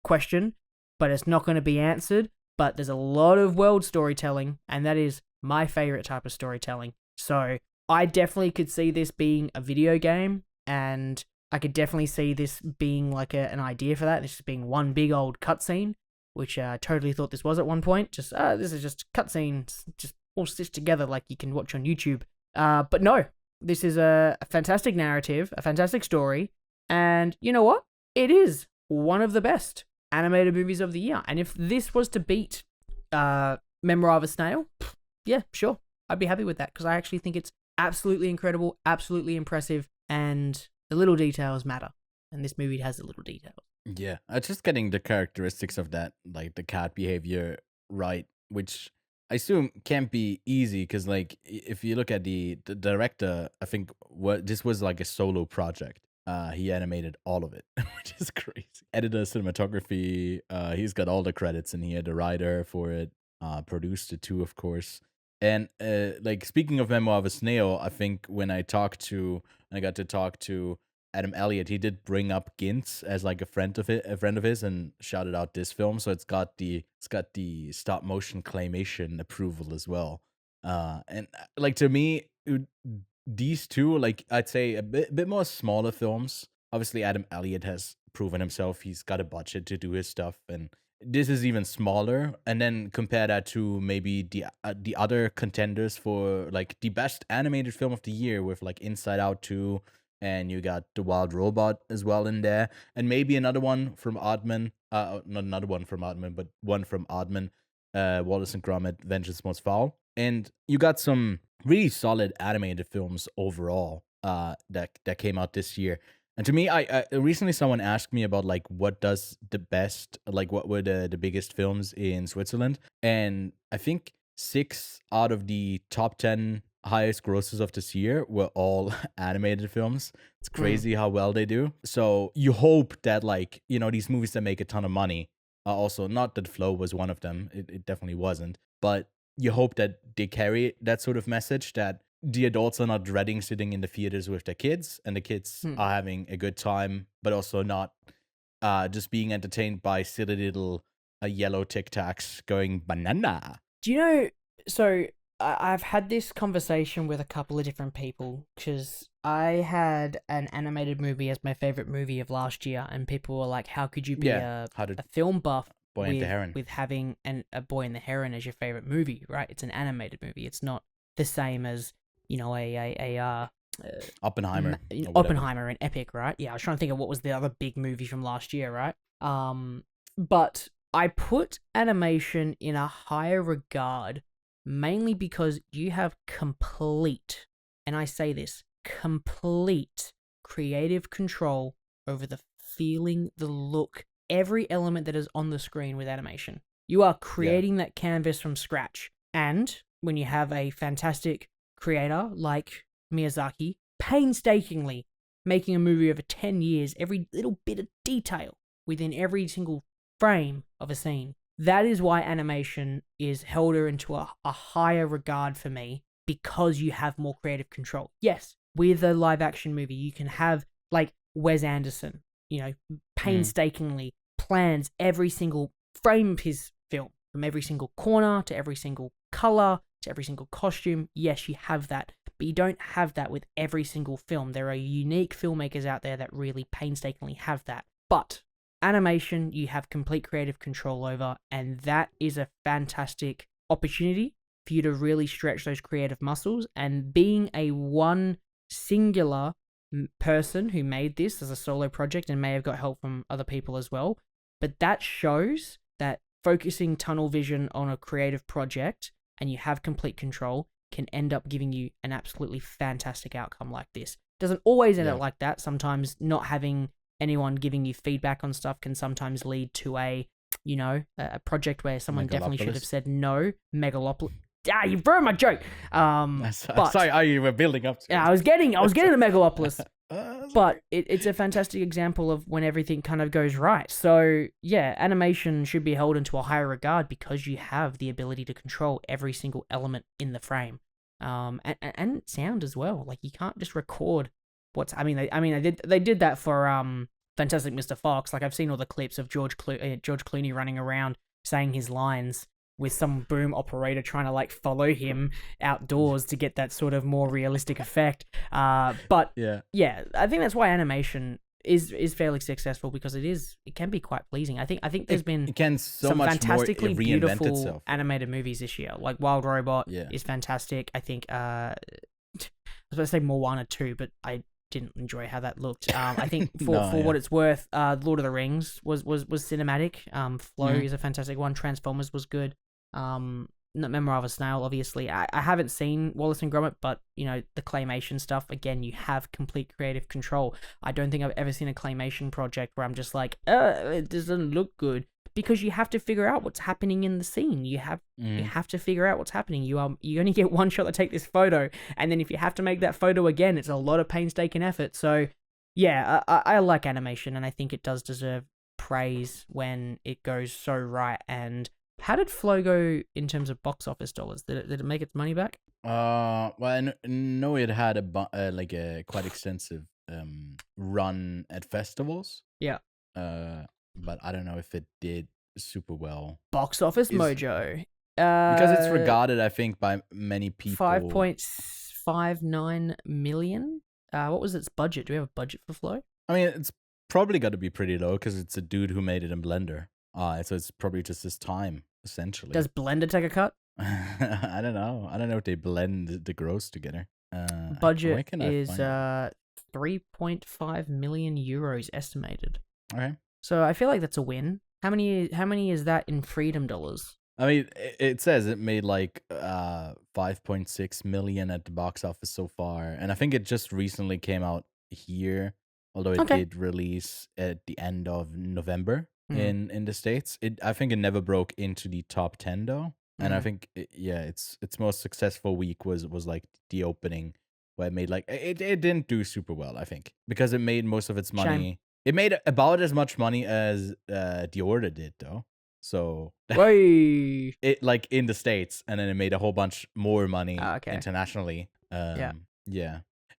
question, but it's not going to be answered. But there's a lot of world storytelling, and that is my favorite type of storytelling. So I definitely could see this being a video game, and I could definitely see this being like an idea for that. This just being one big old cutscene, which I totally thought this was at one point. Just, this is just cutscenes, just all stitched together like you can watch on YouTube. But no, this is a fantastic narrative, a fantastic story, and you know what? It is one of the best animated movies of the year. And if this was to beat Memoir of a Snail, yeah, sure, I'd be happy with that, because I actually think it's absolutely incredible, absolutely impressive, and the little details matter. And this movie has the little details. Yeah, just getting the characteristics of that, like the cat behavior right, which I assume can't be easy, because like if you look at the director, I think this was like a solo project. He animated all of it, which is crazy. Editor, cinematography, he's got all the credits, and he had a writer for it, produced it too, of course. And like speaking of Memoir of a Snail, I think when I got to talk to Adam Elliott, he did bring up Gintz as like a friend of his, and shouted out this film. So it's got the stop motion claymation approval as well. And like to me, these two, like I'd say a bit more smaller films. Obviously, Adam Elliott has proven himself. He's got a budget to do his stuff, and this is even smaller. And then compare that to maybe the other contenders for like the best animated film of the year, with like Inside Out 2, and you got The Wild Robot as well in there, and maybe another one from Aardman. Not another one from Aardman, but one from Aardman. Wallace and Gromit: Vengeance Most Foul. And you got some really solid animated films overall that came out this year. And to me, I recently someone asked me about like what were the biggest films in Switzerland, and I think 6 out of the top 10 highest grosses of this year were all animated films. It's crazy how well they do. So you hope that like, you know, these movies that make a ton of money are also, not that Flow was one of them, it definitely wasn't, but you hope that they carry that sort of message, that the adults are not dreading sitting in the theaters with their kids, and the kids are having a good time, but also not just being entertained by silly little yellow Tic Tacs going banana. Do you know, so I've had this conversation with a couple of different people, because I had an animated movie as my favorite movie of last year, and people were like, how could you be a film buff with having a Boy and the Heron as your favorite movie, right? It's an animated movie. It's not the same as, you know, Oppenheimer. Oppenheimer and Epic, right? Yeah, I was trying to think of what was the other big movie from last year, right? But I put animation in a higher regard, mainly because you have complete, and I say this, complete creative control over the feeling, the look, every element that is on the screen with animation. You are creating that canvas from scratch. And when you have a fantastic creator like Miyazaki, painstakingly making a movie over 10 years, every little bit of detail within every single frame of a scene, that is why animation is held into a higher regard for me, because you have more creative control. Yes, with a live action movie, you can have like Wes Anderson, you know, painstakingly plans every single frame of his film, from every single corner to every single color to every single costume. Yes, you have that, but you don't have that with every single film. There are unique filmmakers out there that really painstakingly have that. But animation, you have complete creative control over, and that is a fantastic opportunity for you to really stretch those creative muscles. And being a one singular person who made this as a solo project, and may have got help from other people as well, but that shows that focusing tunnel vision on a creative project and you have complete control can end up giving you an absolutely fantastic outcome like this. Doesn't always end up like that. Sometimes not having anyone giving you feedback on stuff can sometimes lead to a project where someone definitely should have said no. Megalopolis. You ruined my joke. Sorry, you were building up to it. I was getting to Megalopolis. But it's a fantastic example of when everything kind of goes right. So yeah, animation should be held into a higher regard because you have the ability to control every single element in the frame. And sound as well. Like, you can't just record they did that for Fantastic Mr. Fox. Like I've seen all the clips of George Clooney running around saying his lines with some boom operator trying to like follow him outdoors to get that sort of more realistic effect. But yeah, I think that's why animation is fairly successful, because it can be quite pleasing. I think there's been some fantastically beautiful animated movies this year. Like Wild Robot is fantastic. I think I was about to say Moana 2, but I didn't enjoy how that looked. I think for what it's worth, Lord of the Rings was cinematic. Flow is a fantastic one. Transformers was good. Memoir of a Snail, obviously. I haven't seen Wallace and Gromit, but the claymation stuff, again, you have complete creative control. I don't think I've ever seen a claymation project where I'm just like, it doesn't look good, because you have to figure out what's happening in the scene. You have to figure out what's happening. You only get one shot to take this photo, and then if you have to make that photo again, it's a lot of painstaking effort. So yeah, I like animation, and I think it does deserve praise when it goes so right. And how did Flow go in terms of box office dollars? Did it make its money back? Well, I know it had a quite extensive run at festivals. Yeah. But I don't know if it did super well. Box Office Mojo. Because it's regarded, I think, by many people. 5.59 million. What was its budget? Do we have a budget for Flow? I mean, it's probably got to be pretty low because it's a dude who made it in Blender. So it's probably just his time, essentially. Does Blender take a cut? I don't know. I don't know if they blend the gross together. Budget is 3.5 million euros estimated. Okay. So I feel like that's a win. How many is that in freedom dollars? I mean, it says it made like 5.6 million at the box office so far, and I think it just recently came out here, although it did release at the end of November in the States. I think it never broke into the top 10 though, and I think its most successful week was like the opening, where it made like it didn't do super well, I think, because it made most of its money. Shame. It made about as much money as The Order did though. So it like in the States, and then it made a whole bunch more money internationally. Yeah.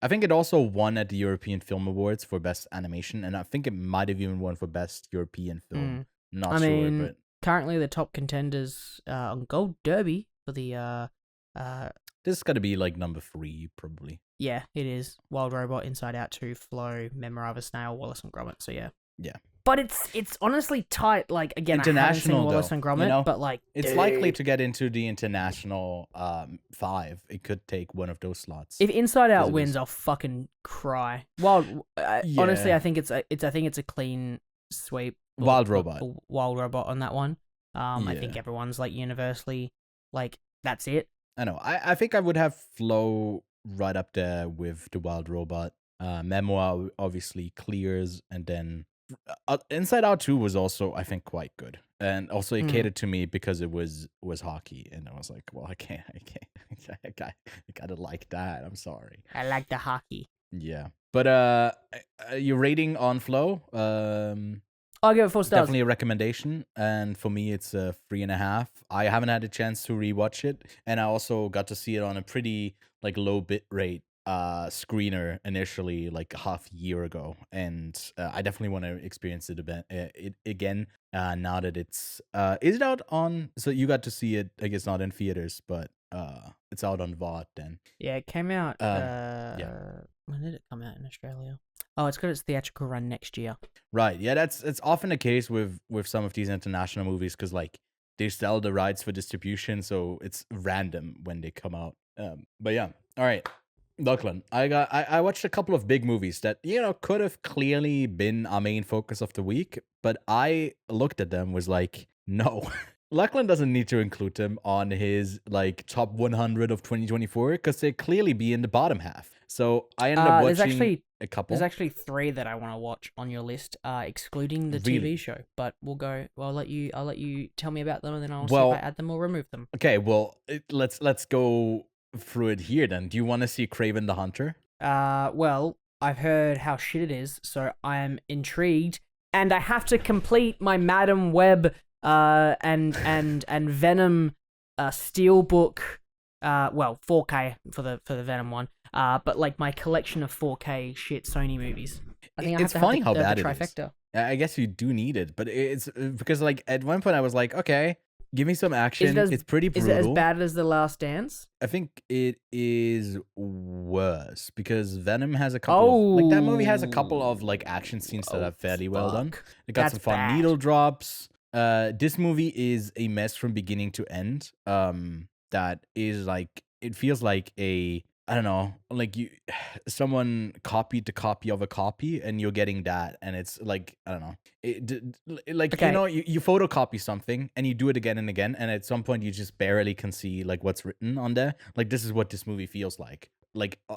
I think it also won at the European Film Awards for Best Animation, and I think it might have even won for Best European Film. Not sure, but currently the top contenders on Gold Derby for the this is gotta be like number 3 probably. Yeah, it is. Wild Robot, Inside Out 2, Flow, Memoir of a Snail, Wallace and Gromit. So yeah. But it's honestly tight. Like again, I haven't seen Wallace and Gromit, but like it's likely to get into the international 5. It could take one of those slots. If Inside Out wins, I'll fucking cry. Honestly, I think it's a clean sweep. Wild Robot on that one. I think everyone's like universally like that's it. I know. I think I would have Flow right up there with the Wild Robot. Memoir obviously clears, and then Inside Out 2 was also, I think, quite good, and also it catered to me because it was hockey, and I was like, well, I can't, I gotta like that. I'm sorry. I like the hockey. Yeah, but your rating on Flow? I'll give it 4 stars. Definitely a recommendation, and for me, it's a 3.5. I haven't had a chance to rewatch it, and I also got to see it on a pretty like low bit rate screener initially, like half a year ago, and I definitely want to experience it again now that it's is it out on? So you got to see it, I guess not in theaters, but it's out on VOD then. Yeah, it came out. When did it come out in Australia? Oh, it's got its theatrical run next year. Right. Yeah, it's often the case with some of these international movies, because like they sell the rights for distribution, so it's random when they come out. But yeah, all right. Lachlan, I watched a couple of big movies that could have clearly been our main focus of the week, but I looked at them, was like, no. Lachlan doesn't need to include them on his like top 100 of 2024 because they clearly be in the bottom half. So I ended up watching a couple. There's actually 3 that I want to watch on your list, excluding the TV show. But we'll go. Well, I'll let you tell me about them, and then I'll see if I add them or remove them. Okay. Well, let's go through it here then. Do you want to see Kraven the Hunter? Well, I've heard how shit it is, so I am intrigued, and I have to complete my Madam Web and Venom steelbook Well, 4K for the Venom one. But like my collection of 4K shit Sony movies. I think It's funny how bad the it is. trifecta. I guess you do need it, but it's because like at one point I was like, okay, give me some action. It's pretty brutal. Is it as bad as The Last Dance? I think it is worse because Venom has a couple of, like that movie has a couple of like action scenes that are fairly well done. It got some fun needle drops. This movie is a mess from beginning to end. That is like, it feels like I don't know, like someone copied the copy of a copy and you're getting that. And it's like, I don't know. You know, you photocopy something and you do it again and again. And at some point you just barely can see like what's written on there. Like this is what this movie feels like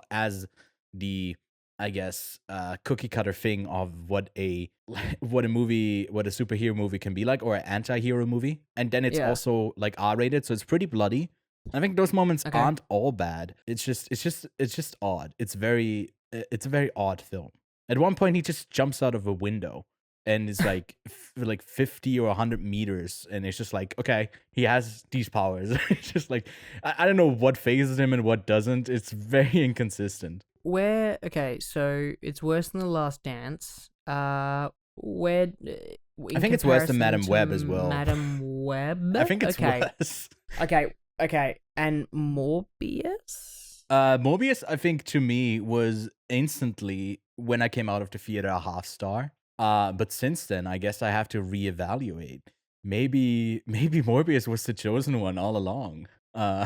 as the, I guess, cookie cutter thing of what a superhero movie can be like, or an anti-hero movie. And then it's also like R-rated. So it's pretty bloody. I think those moments aren't all bad. It's just odd. It's a very odd film. At one point, he just jumps out of a window, and it's like like 50 or 100 meters, and it's just like, okay, he has these powers. It's just like I don't know what phases him and what doesn't. It's very inconsistent. So it's worse than The Last Dance. I think it's worse than Madam Web as well. Madam Web. I think it's worse. Okay, and Morbius? Morbius, I think, to me, was instantly, when I came out of the theater, a half star. But since then, I guess I have to reevaluate. Maybe Morbius was the chosen one all along. I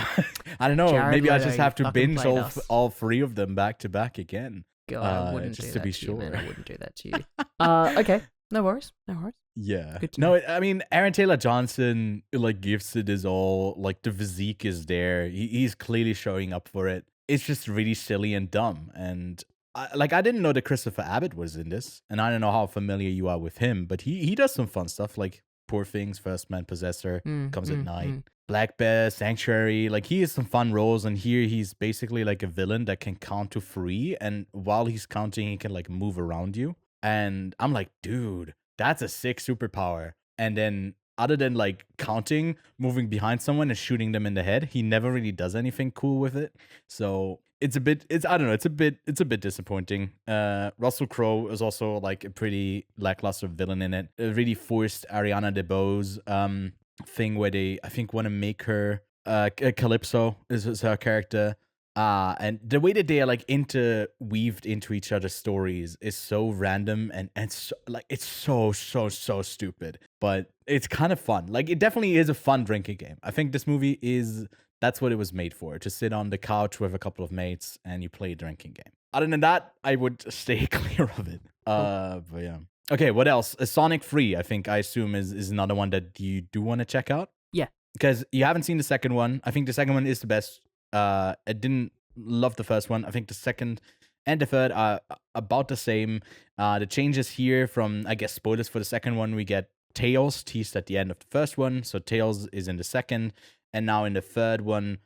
don't know. Jared Maybe Leto, I just have to binge all three of them back to back again. God, I wouldn't just do to that be to sure. you, man. I wouldn't do that to you. Okay, no worries. Yeah. Good to No, know. I mean, Aaron Taylor Johnson, like, gives it his all. Like, the physique is there. He's clearly showing up for it. It's just really silly and dumb. And, I didn't know that Christopher Abbott was in this. And I don't know how familiar you are with him. But he does some fun stuff, like Poor Things, First Man Possessor, Comes at Night, Black Bear, Sanctuary. Like, he has some fun roles. And here he's basically like a villain that can count to 3. And while he's counting, he can, like, move around you. And I'm like, dude, that's a sick superpower. And then other than like counting, moving behind someone and shooting them in the head, he never really does anything cool with it. So it's a bit disappointing. Russell Crowe is also like a pretty lackluster villain in it. A really forced Ariana DeBose thing where they, I think, want to make her Calypso is her character. And the way that they are like interweaved into each other's stories is so random and so, like, it's so stupid, but it's kind of fun. Like, it definitely is a fun drinking game. I think this movie that's what it was made for, to sit on the couch with a couple of mates and you play a drinking game. Other than that, I would stay clear of it. But yeah. Okay, what else? Sonic 3, I assume is another one that you do want to check out. Yeah. Because you haven't seen the second one. I think the second one is the best. I didn't love the first one. I think the second and the third are about the same. The changes here from, I guess, spoilers for the second one, we get Tails teased at the end of the first one. So Tails is in the second. And now in the third one,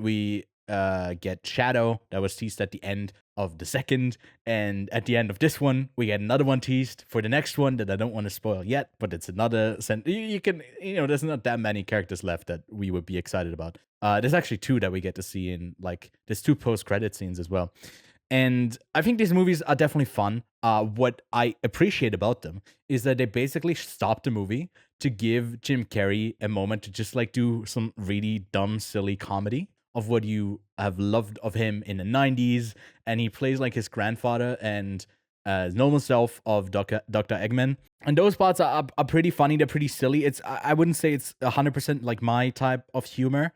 we get Shadow that was teased at the end of the second. And at the end of this one, we get another one teased for the next one that I don't want to spoil yet, but it's another you can, there's not that many characters left that we would be excited about. There's actually 2 that we get to see in, like, there's 2 post-credit scenes as well. And I think these movies are definitely fun. What I appreciate about them is that they basically stop the movie to give Jim Carrey a moment to just like do some really dumb, silly comedy of what you have loved of him in the 90s. And he plays like his grandfather and normal self of Dr. Eggman. And those parts are pretty funny. They're pretty silly. I wouldn't say it's 100% like my type of humor.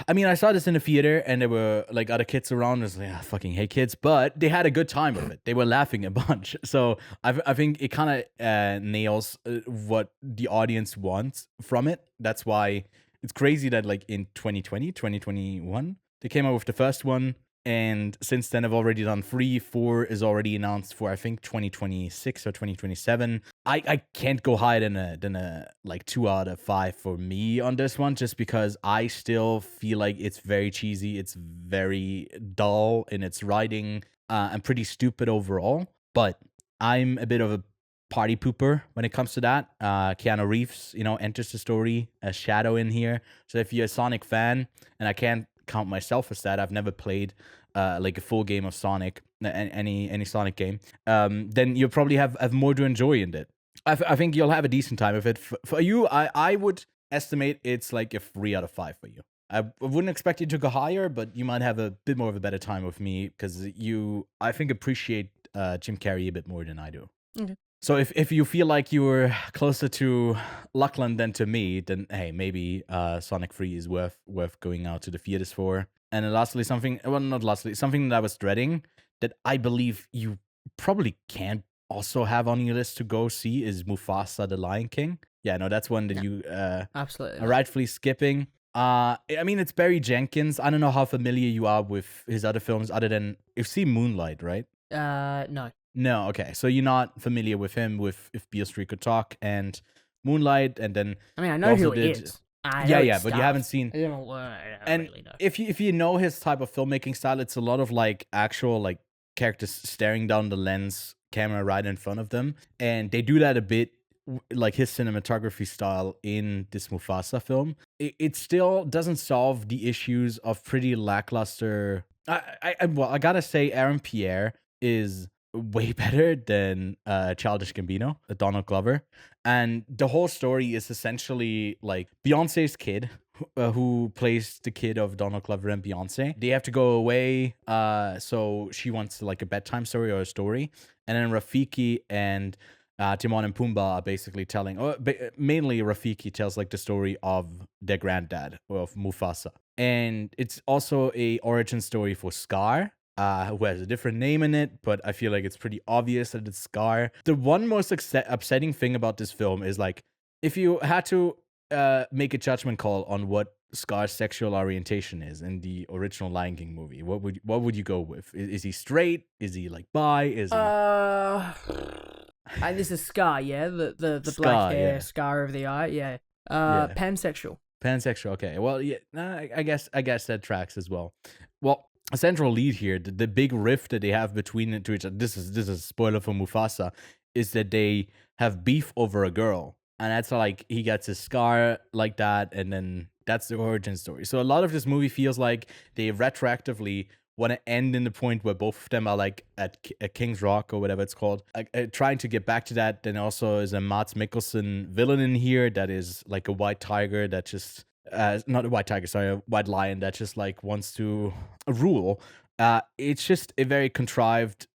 I mean, I saw this in the theater and there were like other kids around. I was like, I fucking hate kids, but they had a good time with it. They were laughing a bunch. So I think it kind of nails what the audience wants from it. That's why it's crazy that like in 2020, 2021, they came out with the first one. And since then, I've already done 3. 4 is already announced for, I think, 2026 or 2027. I can't go higher than a like 2 out of 5 for me on this one, just because I still feel like it's very cheesy. It's very dull in its writing and pretty stupid overall. But I'm a bit of a party pooper when it comes to that. Keanu Reeves, enters the story as Shadow in here. So if you're a Sonic fan, and I can't count myself as that, I've never played like a full game of Sonic, any Sonic game, then you'll probably have more to enjoy in it. I think you'll have a decent time with it. For you, I would estimate it's like a 3 out of 5 for you. I wouldn't expect you to go higher, but you might have a bit more of a better time with me because you, I think, appreciate Jim Carrey a bit more than I do. Okay. So if you feel like you were closer to Lachlan than to me, then hey, maybe Sonic 3 is worth going out to the theaters for. And then lastly, something that I was dreading that I believe you probably can't also have on your list to go see is Mufasa the Lion King. Yeah, no, that's one that you absolutely are rightfully skipping. I mean, it's Barry Jenkins. I don't know how familiar you are with his other films other than you've seen Moonlight, right? No. No, okay. So you're not familiar with him with If Beale Street Could Talk and Moonlight, and then I mean, I know who he is. Yeah, but you haven't seen. I don't really know. If you know his type of filmmaking style, it's a lot of like actual like characters staring down the lens, camera right in front of them, and they do that a bit like his cinematography style in this Mufasa film. It still doesn't solve the issues of pretty lackluster. I gotta say, Aaron Pierre is way better than Childish Gambino, Donald Glover, and the whole story is essentially like Beyonce's kid, who plays the kid of Donald Glover and Beyonce. They have to go away, so she wants like a bedtime story or a story, and then Rafiki and Timon and Pumbaa are basically telling, or mainly Rafiki tells like the story of their granddad, of Mufasa, and it's also a origin story for Scar, who has a different name in it, but I feel like it's pretty obvious that it's Scar. The one most upsetting thing about this film is like, if you had to make a judgment call on what Scar's sexual orientation is in the original Lion King movie, what would you go with? Is he straight? Is he like bi? Is he? And this is Scar, yeah, the Scar, black hair, yeah. Scar of the eye, yeah. Yeah. Pansexual. Pansexual. Okay. Well, yeah. I guess that tracks as well. Well, a central lead here, the big rift that they have between the two each other. This is a spoiler for Mufasa, is that they have beef over a girl, and that's like he gets a scar like that, and then that's the origin story. So a lot of this movie feels like they retroactively want to end in the point where both of them are like at King's Rock or whatever it's called, trying to get back to that. Then also is a Mads Mikkelsen villain in here that is like a white tiger that just not a white tiger, sorry, a white lion that just like wants to rule. It's just a very contrived,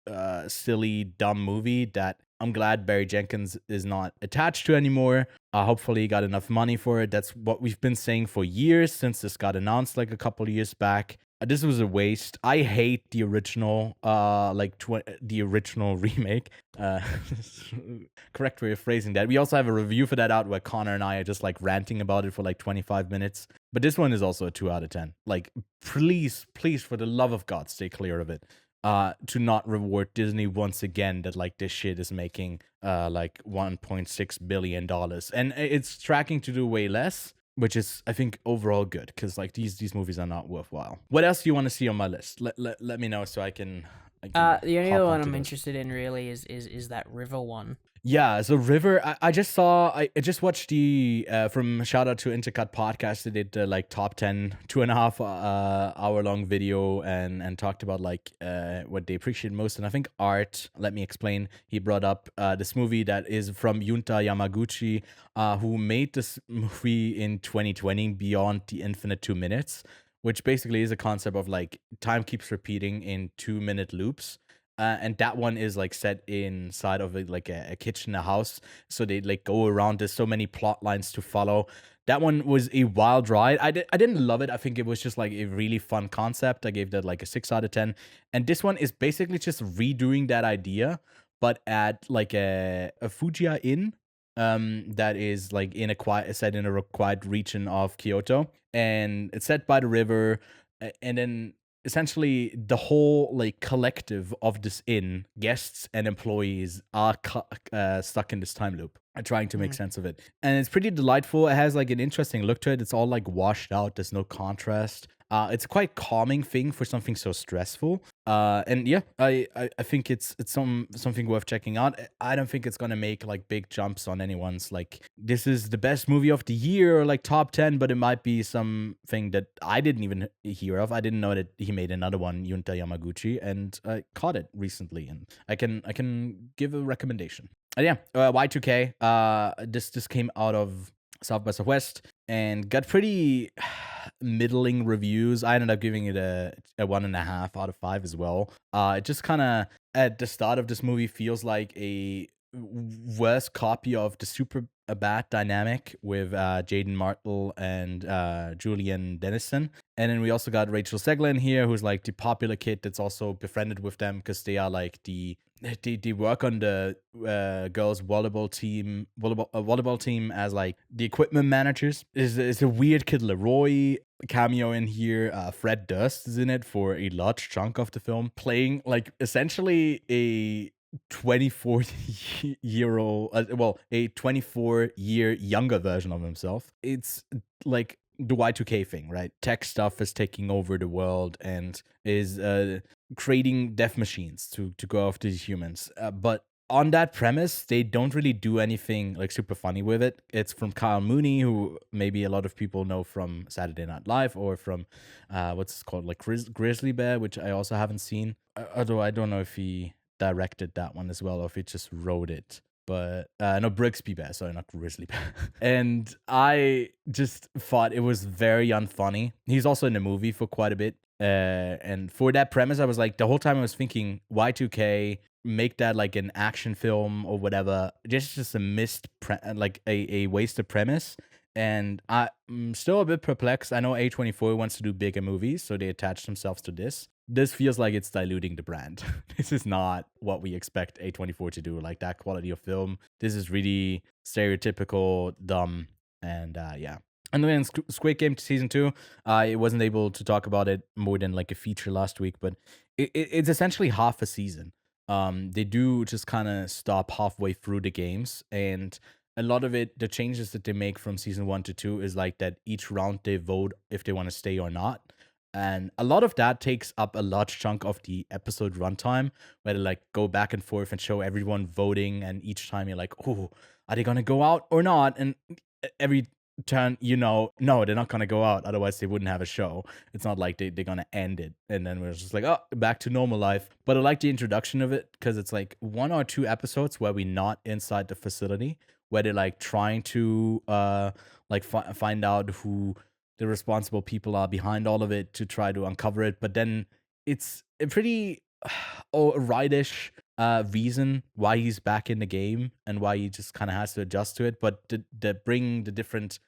silly, dumb movie that I'm glad Barry Jenkins is not attached to anymore. Hopefully he got enough money for it. That's what we've been saying for years since this got announced like a couple of years back. This was a waste. I hate the original, the original remake. Correct way of phrasing that. We also have a review for that out where Connor and I are just like ranting about it for like 25 minutes. But this one is also a 2 out of 10. Like, please, for the love of God, stay clear of it. To not reward Disney once again that like this shit is making like $1.6 billion, and it's tracking to do way less. Which is, I think, overall good, because like these movies are not worthwhile. What else do you want to see on my list? Let me know so I can the only other one I'm interested in really is that River one. Yeah, so River, I just watched the from shout out to Intercut Podcast. They did like top 10 2.5 hour long video and talked about like what they appreciate most. And I think Art, let me explain, he brought up this movie that is from Junta Yamaguchi, who made this movie in 2020, Beyond the Infinite 2 Minutes, which basically is a concept of like time keeps repeating in 2-minute loops. And that one is like set inside of like a kitchen, a house. So they like go around. There's so many plot lines to follow. That one was a wild ride. I didn't love it. I think it was just like a really fun concept. I gave that like a 6 out of 10. And this one is basically just redoing that idea, but at like a Fujiya Inn. That is like set in a quiet region of Kyoto, and it's set by the river, and then essentially the whole like collective of this inn, guests and employees, are stuck in this time loop, trying to make sense of it. And it's pretty delightful. It has like an interesting look to it. It's all like washed out. There's no contrast. It's a quite calming thing for something so stressful. And yeah, I think it's something worth checking out. I don't think it's gonna make like big jumps on anyone's like this is the best movie of the year or like top 10, but it might be something that I didn't even hear of. I didn't know that he made another one, Junta Yamaguchi, and I caught it recently, and I can give a recommendation. And yeah, Y2K. This came out of South by Southwest and got pretty middling reviews. I ended up giving it a 1.5 out of 5 as well. It just kind of at the start of this movie feels like a worse copy of the super bad dynamic with Jaden Martell and Julian Dennison. And then we also got Rachel Segler in here, who's like the popular kid that's also befriended with them because they are like they work on the girls volleyball team as like the equipment managers. Is a weird kid Leroy cameo in here. Fred Durst is in it for a large chunk of the film, playing like essentially a 24-year-old, a 24-year younger version of himself. It's like the Y2K thing, right? Tech stuff is taking over the world and is creating death machines to go after these humans. But on that premise, they don't really do anything like super funny with it. It's from Kyle Mooney, who maybe a lot of people know from Saturday Night Live or from what's it called, like Grizzly Bear, which I also haven't seen. Although I don't know if he directed that one as well or if he just wrote it. But no, Brixby Bear, sorry, not Grizzly Bear. And I just thought it was very unfunny. He's also in the movie for quite a bit. And for that premise, I was like, the whole time I was thinking, Y2K, make that like an action film or whatever. Just a missed, a wasted premise. And I'm still a bit perplexed. I know A24 wants to do bigger movies, so they attach themselves to this. This feels like it's diluting the brand. This is not what we expect A24 to do, like that quality of film. This is really stereotypical, dumb, and yeah. And then Squid Game Season 2, I wasn't able to talk about it more than like a feature last week, but it's essentially half a season. They do just kind of stop halfway through the games, and a lot of it, the changes that they make from Season 1 to 2 is like that each round they vote if they want to stay or not. And a lot of that takes up a large chunk of the episode runtime, where they like go back and forth and show everyone voting, and each time you're like, oh, are they gonna go out or not? And every turn, no, they're not gonna go out, otherwise they wouldn't have a show. It's not like they're gonna end it, and then we're just like, oh, back to normal life. But I like the introduction of it, because it's like 1 or 2 episodes where we're not inside the facility, where they're like trying to find out who the responsible people are behind all of it to try to uncover it. But then it's a pretty rightish reason why he's back in the game and why he just kind of has to adjust to it. But to bring the different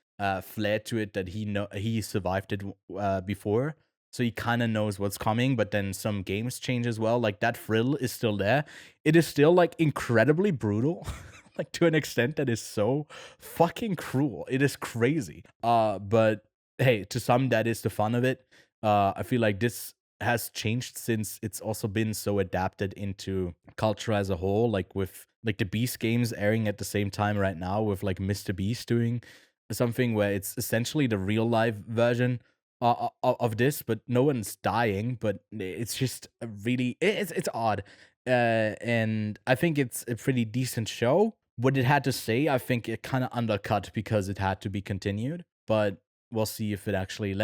flair to it that he survived it before. So he kind of knows what's coming, but then some games change as well. Like that thrill is still there. It is still like incredibly brutal. Like to an extent that is so fucking cruel. It is crazy. But hey, to some, that is the fun of it. I feel like this has changed since it's also been so adapted into culture as a whole, like with like the Beast games airing at the same time right now, with like Mr. Beast doing something where it's essentially the real life version of this, but no one's dying, but it's just really, it's odd. And I think it's a pretty decent show. What it had to say, I think it kind of undercut because it had to be continued, but we'll see if it actually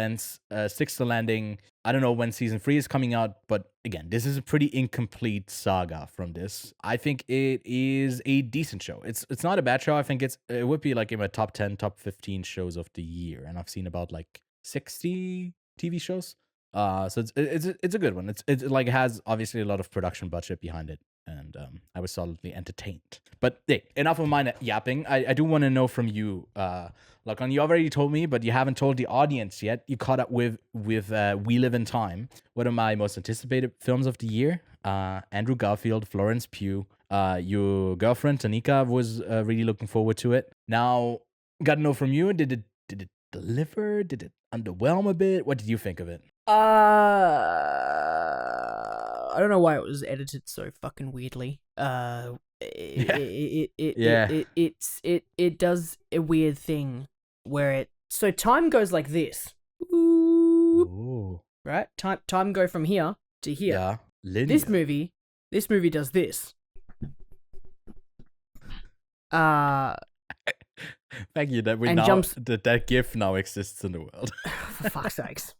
sticks to landing. I don't know when season 3 is coming out, but again, this is a pretty incomplete saga from this. I think it is a decent show. It's not a bad show. I think it would be like in my top 10, top 15 shows of the year, and I've seen about like 60 TV shows. So it's a good one. It like has obviously a lot of production budget behind it, and I was solidly entertained. But hey, enough of my yapping. I do want to know from you, Lachlan. You already told me, but you haven't told the audience yet. You caught up with We Live in Time, one of my most anticipated films of the year. Andrew Garfield, Florence Pugh. Your girlfriend Tanika was really looking forward to it. Now, got to know from you. Did it deliver? Did it underwhelm a bit? What did you think of it? I don't know why it was edited so fucking weirdly. It does a weird thing where so time goes like this. Ooh. right? Time go from here to here. Yeah. Linear. This movie does this. Thank you that that GIF now exists in the world. For fuck's sakes.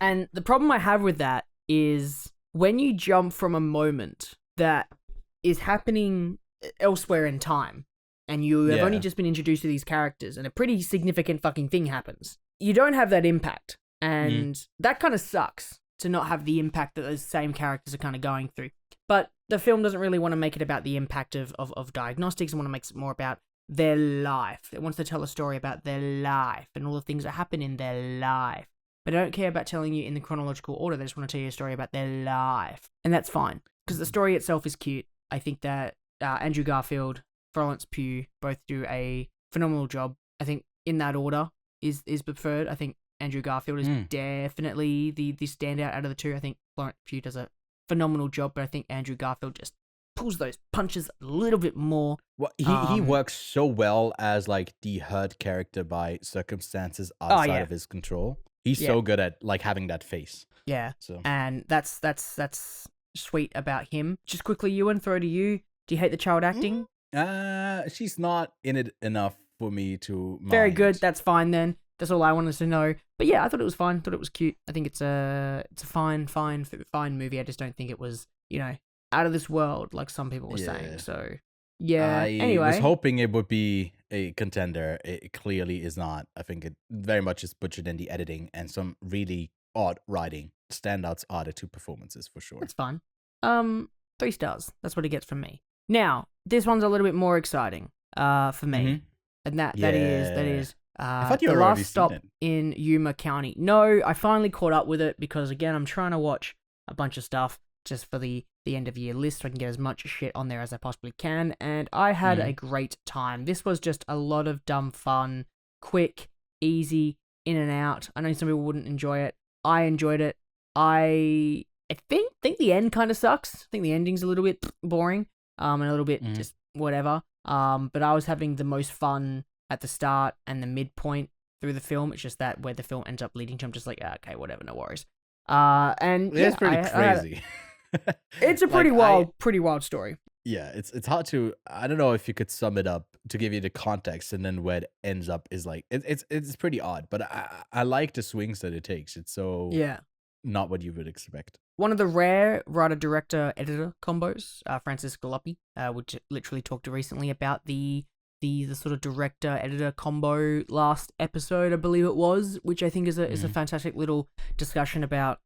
And the problem I have with that is when you jump from a moment that is happening elsewhere in time, and you have only just been introduced to these characters, and a pretty significant fucking thing happens, you don't have that impact. And that kind of sucks to not have the impact that those same characters are kind of going through. But the film doesn't really want to make it about the impact of diagnostics. It want to make it more about their life. It wants to tell a story about their life and all the things that happen in their life. But I don't care about telling you in the chronological order. They just want to tell you a story about their life. And that's fine, because the story itself is cute. I think that Andrew Garfield, Florence Pugh both do a phenomenal job. I think in that order is preferred. I think Andrew Garfield is definitely the standout out of the two. I think Florence Pugh does a phenomenal job, but I think Andrew Garfield just pulls those punches a little bit more. Well, he works so well as like the hurt character by circumstances outside of his control. He's so good at like having that face. Yeah. So, and that's sweet about him. Just quickly, Ewan, throw to you. Do you hate the child acting? She's not in it enough for me to mind. Very good. That's fine then. That's all I wanted to know. But yeah, I thought it was fine. Thought it was cute. I think it's a fine movie. I just don't think it was, out of this world like some people were saying. So yeah. I was hoping it would be a contender. It clearly is not. I think it very much is butchered in the editing and some really odd writing. Standouts are the two performances for sure. It's fine. 3 stars. That's what it gets from me. Now, this one's a little bit more exciting for me. And that is I thought you the were last stop in Yuma County. No, I finally caught up with it because, again, I'm trying to watch a bunch of stuff just for the end of year list so I can get as much shit on there as I possibly can. And I had a great time. This was just a lot of dumb fun, quick, easy, in and out. I know some people wouldn't enjoy it. I enjoyed it. I think the end kind of sucks. I think the ending's a little bit boring and a little bit just whatever. But I was having the most fun at the start and the midpoint through the film. It's just that where the film ends up leading to, I'm just like, okay, whatever, no worries. And it's pretty crazy. It's a pretty wild story. Yeah, it's hard to. I don't know if you could sum it up to give you the context, and then where it ends up is like it's pretty odd. But I like the swings that it takes. It's so not what you would expect. One of the rare writer-director-editor combos, Francis Galuppi, which literally talked recently about the sort of director-editor combo last episode, I believe it was, which I think is a fantastic little discussion about,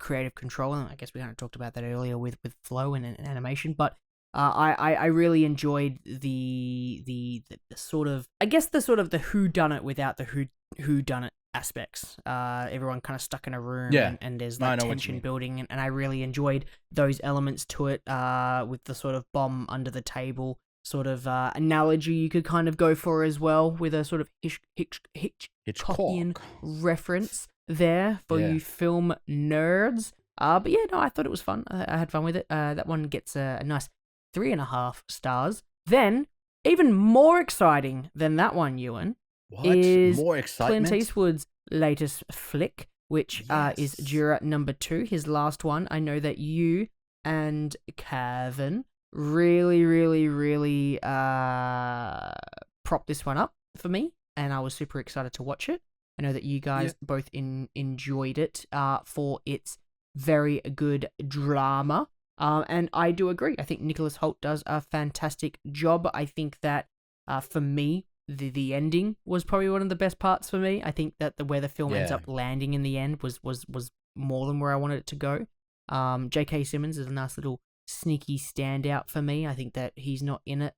creative control. And I guess we kind of talked about that earlier with flow and animation, but I really enjoyed the sort of, I guess the sort of the whodunit without the whodunit aspects. Everyone kind of stuck in a room and there's like tension building, and I really enjoyed those elements to it, with the sort of bomb under the table sort of analogy you could kind of go for as well, with a sort of Hitchcockian reference there for you film nerds. But yeah, no, I thought it was fun. I had fun with it. That one gets a nice 3.5 stars. Then, even more exciting than that one, Ewan, is more excitement? Clint Eastwood's latest flick, which is Juror Nr. 2, his last one. I know that you and Kevin really propped this one up for me, and I was super excited to watch it. I know that you guys both enjoyed it for its very good drama, and I do agree. I think Nicholas Hoult does a fantastic job. I think that for me, the ending was probably one of the best parts for me. I think that where the film ends up landing in the end was more than where I wanted it to go. J.K. Simmons is a nice little sneaky standout for me. I think that he's not in it.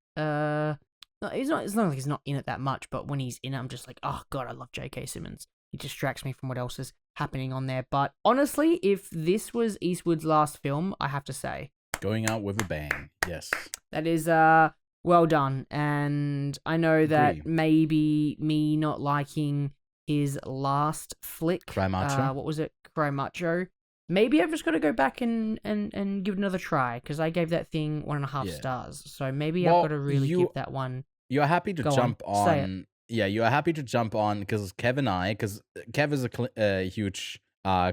It's not like he's not in it that much, but when he's in it, I'm just like, oh god, I love J.K. Simmons. He distracts me from what else is happening on there. But honestly, if this was Eastwood's last film, I have to say, going out with a bang. Yes, that is well done. And I know that maybe me not liking his last flick, Cry Macho. What was it? Cry Macho. Maybe I've just got to go back and give it another try, because I gave that thing 1.5 stars. So maybe I've got to really give that one. You're happy to jump on. Yeah, you are happy to jump on because Kev is a huge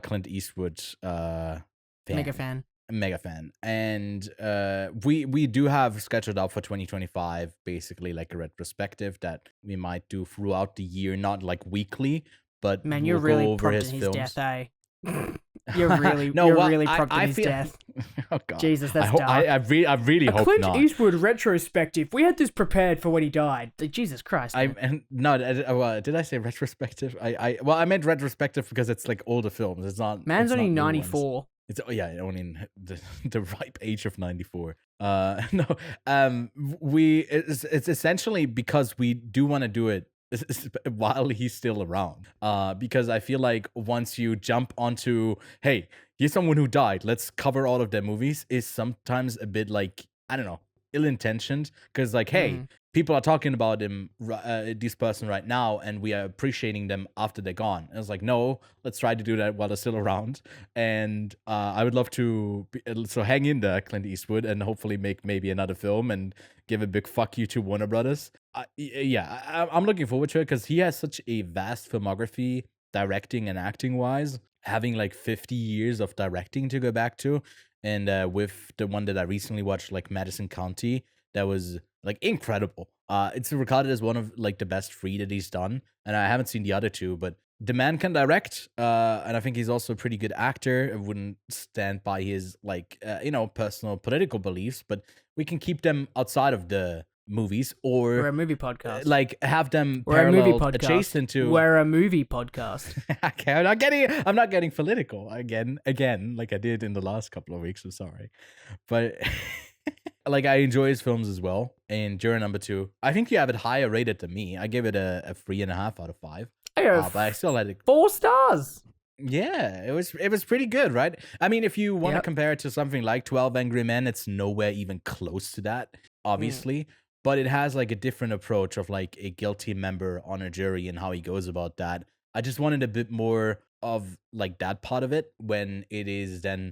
Clint Eastwood fan. Mega fan. And we do have scheduled out for 2025 basically like a retrospective that we might do throughout the year, not like weekly, but Man, we'll you're really go over prompting his his films. death, eh? You're really prompting his death. Oh god, Jesus, that's dark. I really hope Clint not. Eastwood retrospective. We had this prepared for when he died. Jesus Christ. Did I say retrospective? I meant retrospective because it's like older films. It's not. Man's it's only not new 94. ones. It's only in the ripe age of 94. No. It's essentially because we do want to do it while he's still around. Because I feel like once you jump onto, hey, here's someone who died, let's cover all of their movies, is sometimes a bit like, I don't know, ill-intentioned. Because like, hey, people are talking about him, this person right now, and we are appreciating them after they're gone. And it's like, no, let's try to do that while they're still around. And I would love to so hang in there, Clint Eastwood, and hopefully make maybe another film and give a big fuck you to Warner Brothers. I'm looking forward to it because he has such a vast filmography, directing and acting wise, having like 50 years of directing to go back to. And with the one that I recently watched, like Madison County, that was like incredible. It's regarded as one of like the best 3 that he's done, and I haven't seen the other 2, but the man can direct, and I think he's also a pretty good actor. I wouldn't stand by his like personal political beliefs, but we can keep them outside of the movies, or we're a movie podcast. Like have them paralleled adjacent to. We're a movie podcast. Okay, I'm not getting political again, like I did in the last couple of weeks. I'm sorry, but. Like I enjoy his films as well. And Juror Nr. 2, I think you have it higher rated than me. I gave it a 3.5 out of 5. But I still had it 4 stars. Yeah, it was pretty good, right? I mean, if you want to compare it to something like 12 Angry Men, it's nowhere even close to that, obviously. But it has like a different approach of like a guilty member on a jury and how he goes about that. I just wanted a bit more of like that part of it when it is then.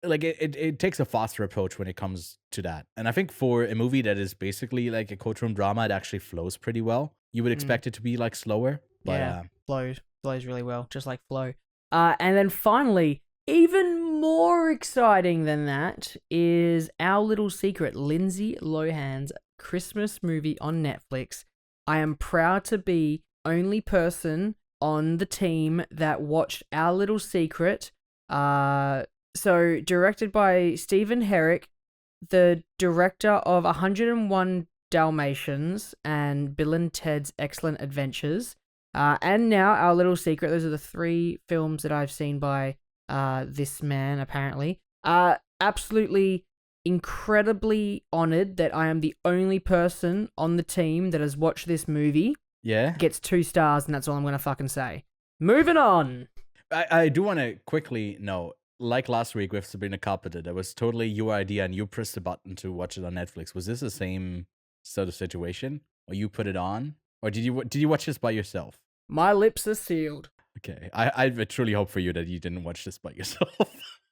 Like it takes a faster approach when it comes to that. And I think for a movie that is basically like a courtroom drama, it actually flows pretty well. You would expect it to be like slower, but flows really well, just like Flow. And then finally, even more exciting than that is Our Little Secret, Lindsay Lohan's Christmas movie on Netflix. I am proud to be only person on the team that watched Our Little Secret. So, directed by Stephen Herrick, the director of 101 Dalmatians and Bill and Ted's Excellent Adventures, and now Our Little Secret. Those are the 3 films that I've seen by this man, apparently. Absolutely incredibly honored that I am the only person on the team that has watched this movie. Yeah. Gets 2 stars, and that's all I'm going to fucking say. Moving on. I do want to quickly know, like last week with Sabrina Carpenter, that was totally your idea and you pressed the button to watch it on Netflix. Was this the same sort of situation? Or you put it on? Or did you watch this by yourself? My lips are sealed. Okay. I truly hope for you that you didn't watch this by yourself.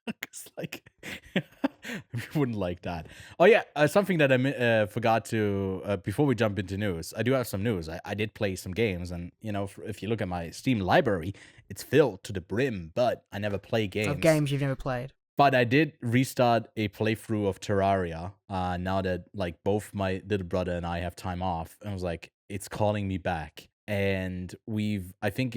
Because, like, you wouldn't like that. Oh, yeah. Something that I forgot to, before we jump into news, I do have some news. I did play some games, and, if you look at my Steam library, it's filled to the brim, but I never play games. Of games you've never played. But I did restart a playthrough of Terraria, now that, like, both my little brother and I have time off. And I was like, it's calling me back. And I think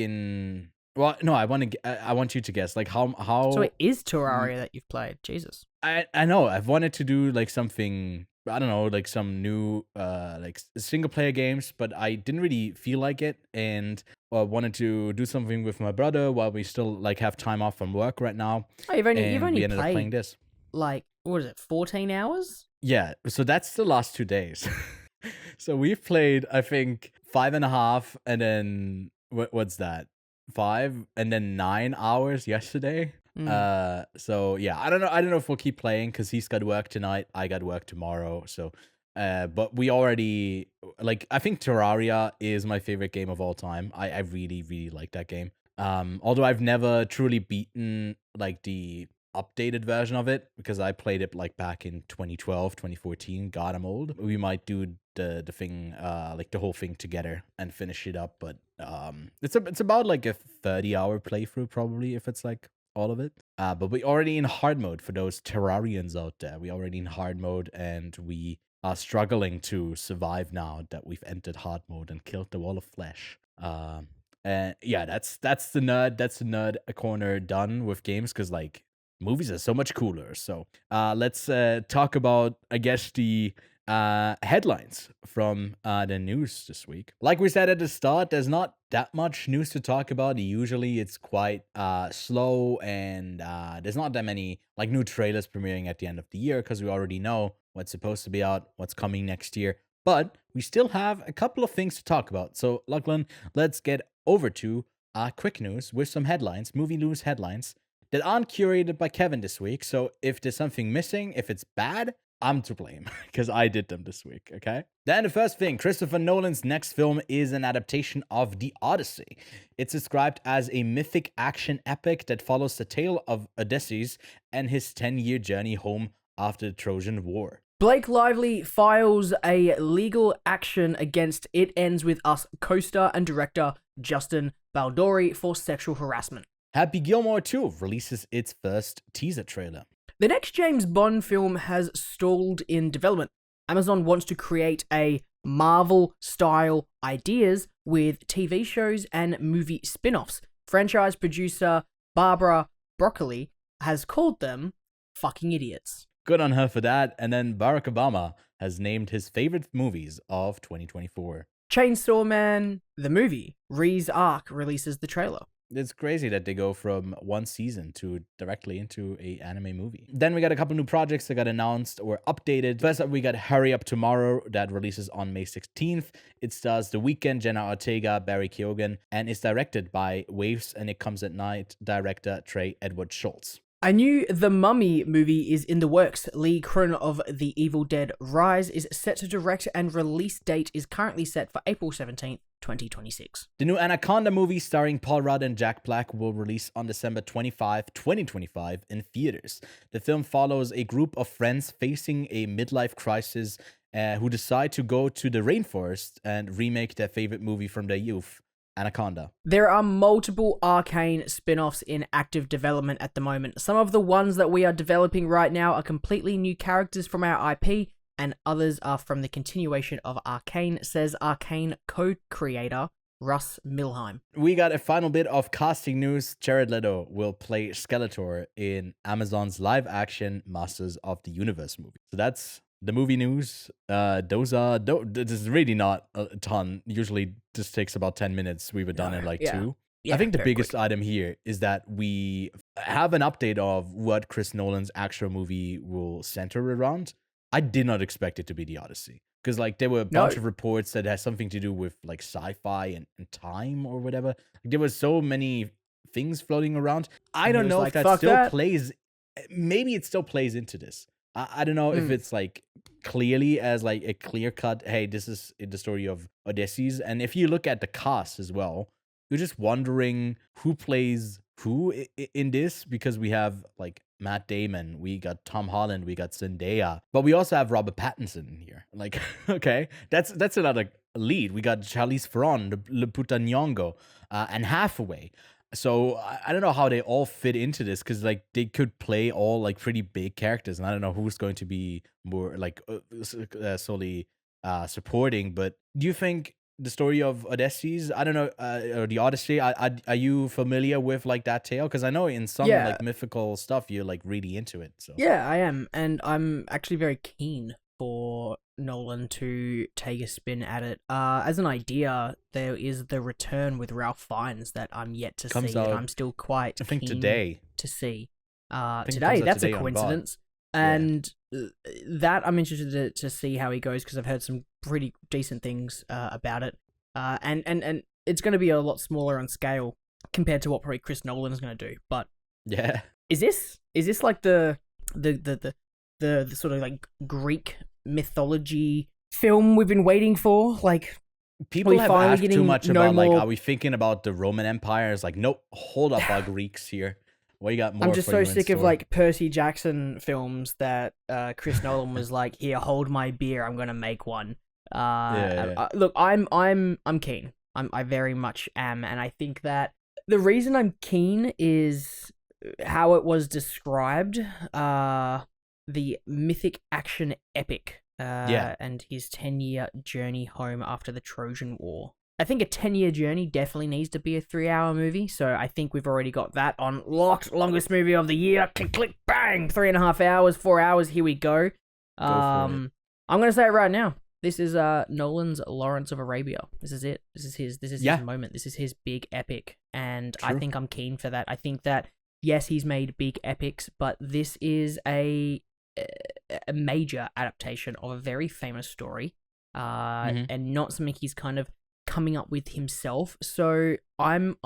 well, no, I want you to guess, like, how. So it is Terraria that you've played. Jesus. I know. I've wanted to do like something, I don't know, like some new like single player games, but I didn't really feel like it, and wanted to do something with my brother while we still like have time off from work right now. Oh, you've only we ended up played playing this. Like, what is it? 14 hours? Yeah. So that's the last 2 days. So we've played, I think, 5.5, and then what's that? 5 and then 9 hours yesterday. So yeah, I don't know if we'll keep playing because he's got work tonight, I got work tomorrow, so but we already, like, I think Terraria is my favorite game of all time. I really like that game, although I've never truly beaten like the updated version of it because I played it like back in 2012, 2014. God, I'm old. We might do the thing, like the whole thing together and finish it up. But it's about like a 30-hour playthrough probably if it's like all of it. But we already in hard mode for those Terrarians out there. We already in hard mode and we are struggling to survive now that we've entered hard mode and killed the wall of flesh. Yeah, that's the nerd corner done with games because like movies are so much cooler. So let's talk about, I guess, the headlines from the news this week. Like we said at the start, there's not that much news to talk about. Usually it's quite slow and there's not that many like new trailers premiering at the end of the year because we already know what's supposed to be out, what's coming next year. But we still have a couple of things to talk about. So, Lachlan, let's get over to quick news with some headlines, movie news headlines that aren't curated by Kevin this week. So if there's something missing, if it's bad, I'm to blame because I did them this week, okay? Then the first thing, Christopher Nolan's next film is an adaptation of The Odyssey. It's described as a mythic action epic that follows the tale of Odysseus and his 10-year journey home after the Trojan War. Blake Lively files a legal action against It Ends With Us co-star and director Justin Baldoni for sexual harassment. Happy Gilmore 2 releases its first teaser trailer. The next James Bond film has stalled in development. Amazon wants to create a Marvel-style ideas with TV shows and movie spin-offs. Franchise producer Barbara Broccoli has called them fucking idiots. Good on her for that. And then Barack Obama has named his favorite movies of 2024. Chainsaw Man, the movie, Ree's Arc releases the trailer. It's crazy that they go from one season to directly into a anime movie. Then we got a couple new projects that got announced or updated. First up, we got Hurry Up Tomorrow that releases on May 16th. It stars The Weeknd, Jenna Ortega, Barry Keoghan, and is directed by Waves and It Comes at Night director Trey Edward Schultz. A new The Mummy movie is in the works. Lee Cronin of The Evil Dead Rise is set to direct and release date is currently set for April 17th, 2026. The new Anaconda movie starring Paul Rudd and Jack Black will release on December 25, 2025 in theaters. The film follows a group of friends facing a midlife crisis who decide to go to the rainforest and remake their favorite movie from their youth, Anaconda. There are multiple Arcane spin-offs in active development at the moment. Some of the ones that we are developing right now are completely new characters from our IP, and others are from the continuation of Arcane, says Arcane co-creator Russ Milheim. We got a final bit of casting news. Jared Leto will play Skeletor in Amazon's live-action Masters of the Universe movie. So that's the movie news. This is really not a ton. Usually this takes about 10 minutes. We were done in like 2. Yeah, I think the biggest item here is that we have an update of what Chris Nolan's actual movie will center around. I did not expect it to be The Odyssey. Because like there were a bunch of reports that has something to do with like sci-fi and time or whatever. Like, there were so many things floating around. I don't know if that still plays. Maybe it still plays into this. I don't know if it's like clearly as like a clear cut, hey, this is the story of Odysseus. And if you look at the cast as well, you're just wondering who plays who in this, because we have like Matt Damon, we got Tom Holland, we got Zendaya, but we also have Robert Pattinson in here. Like, okay, that's another lead. We got Charlize Theron, Lupita Nyong'o, and Hathaway. So I don't know how they all fit into this, because like they could play all like pretty big characters, and I don't know who's going to be more like solely supporting. But do you think the story of Odysseus, I don't know, or the Odyssey, are you familiar with like that tale? Because I know in some like mythical stuff you're like really into it. So yeah, I am, and I'm actually very keen for Nolan to take a spin at it. As an idea, there is The Return with Ralph Fiennes that I'm yet to see. Out, I'm still quite I think keen today to see. Today, that's a coincidence. And that I'm interested to see how he goes, because I've heard some pretty decent things about it. And it's going to be a lot smaller on scale compared to what probably Chris Nolan is going to do. But yeah, is this like the sort of like Greek mythology film we've been waiting for? Like, people have asked too much about like, are we thinking about the Roman Empire? It's like, nope, hold up, our Greeks here. What you got more? I'm just for so you in sick of store? like Percy Jackson films that Chris Nolan was like, "Here, hold my beer. I'm gonna make one." Look, I'm keen. I very much am, and I think that the reason I'm keen is how it was described. The mythic action epic. And his 10-year journey home after the Trojan War. I think a 10-year journey definitely needs to be a 3-hour movie, so I think we've already got that on locked. Longest movie of the year. Click, click, bang. 3.5 hours, 4 hours. Here we go. I'm gonna say it right now. This is Nolan's Lawrence of Arabia. This is it. This is his moment. This is his big epic, and I think I'm keen for that. I think that yes, he's made big epics, but this is a major adaptation of a very famous story, and not something he's kind of coming up with himself. So I'm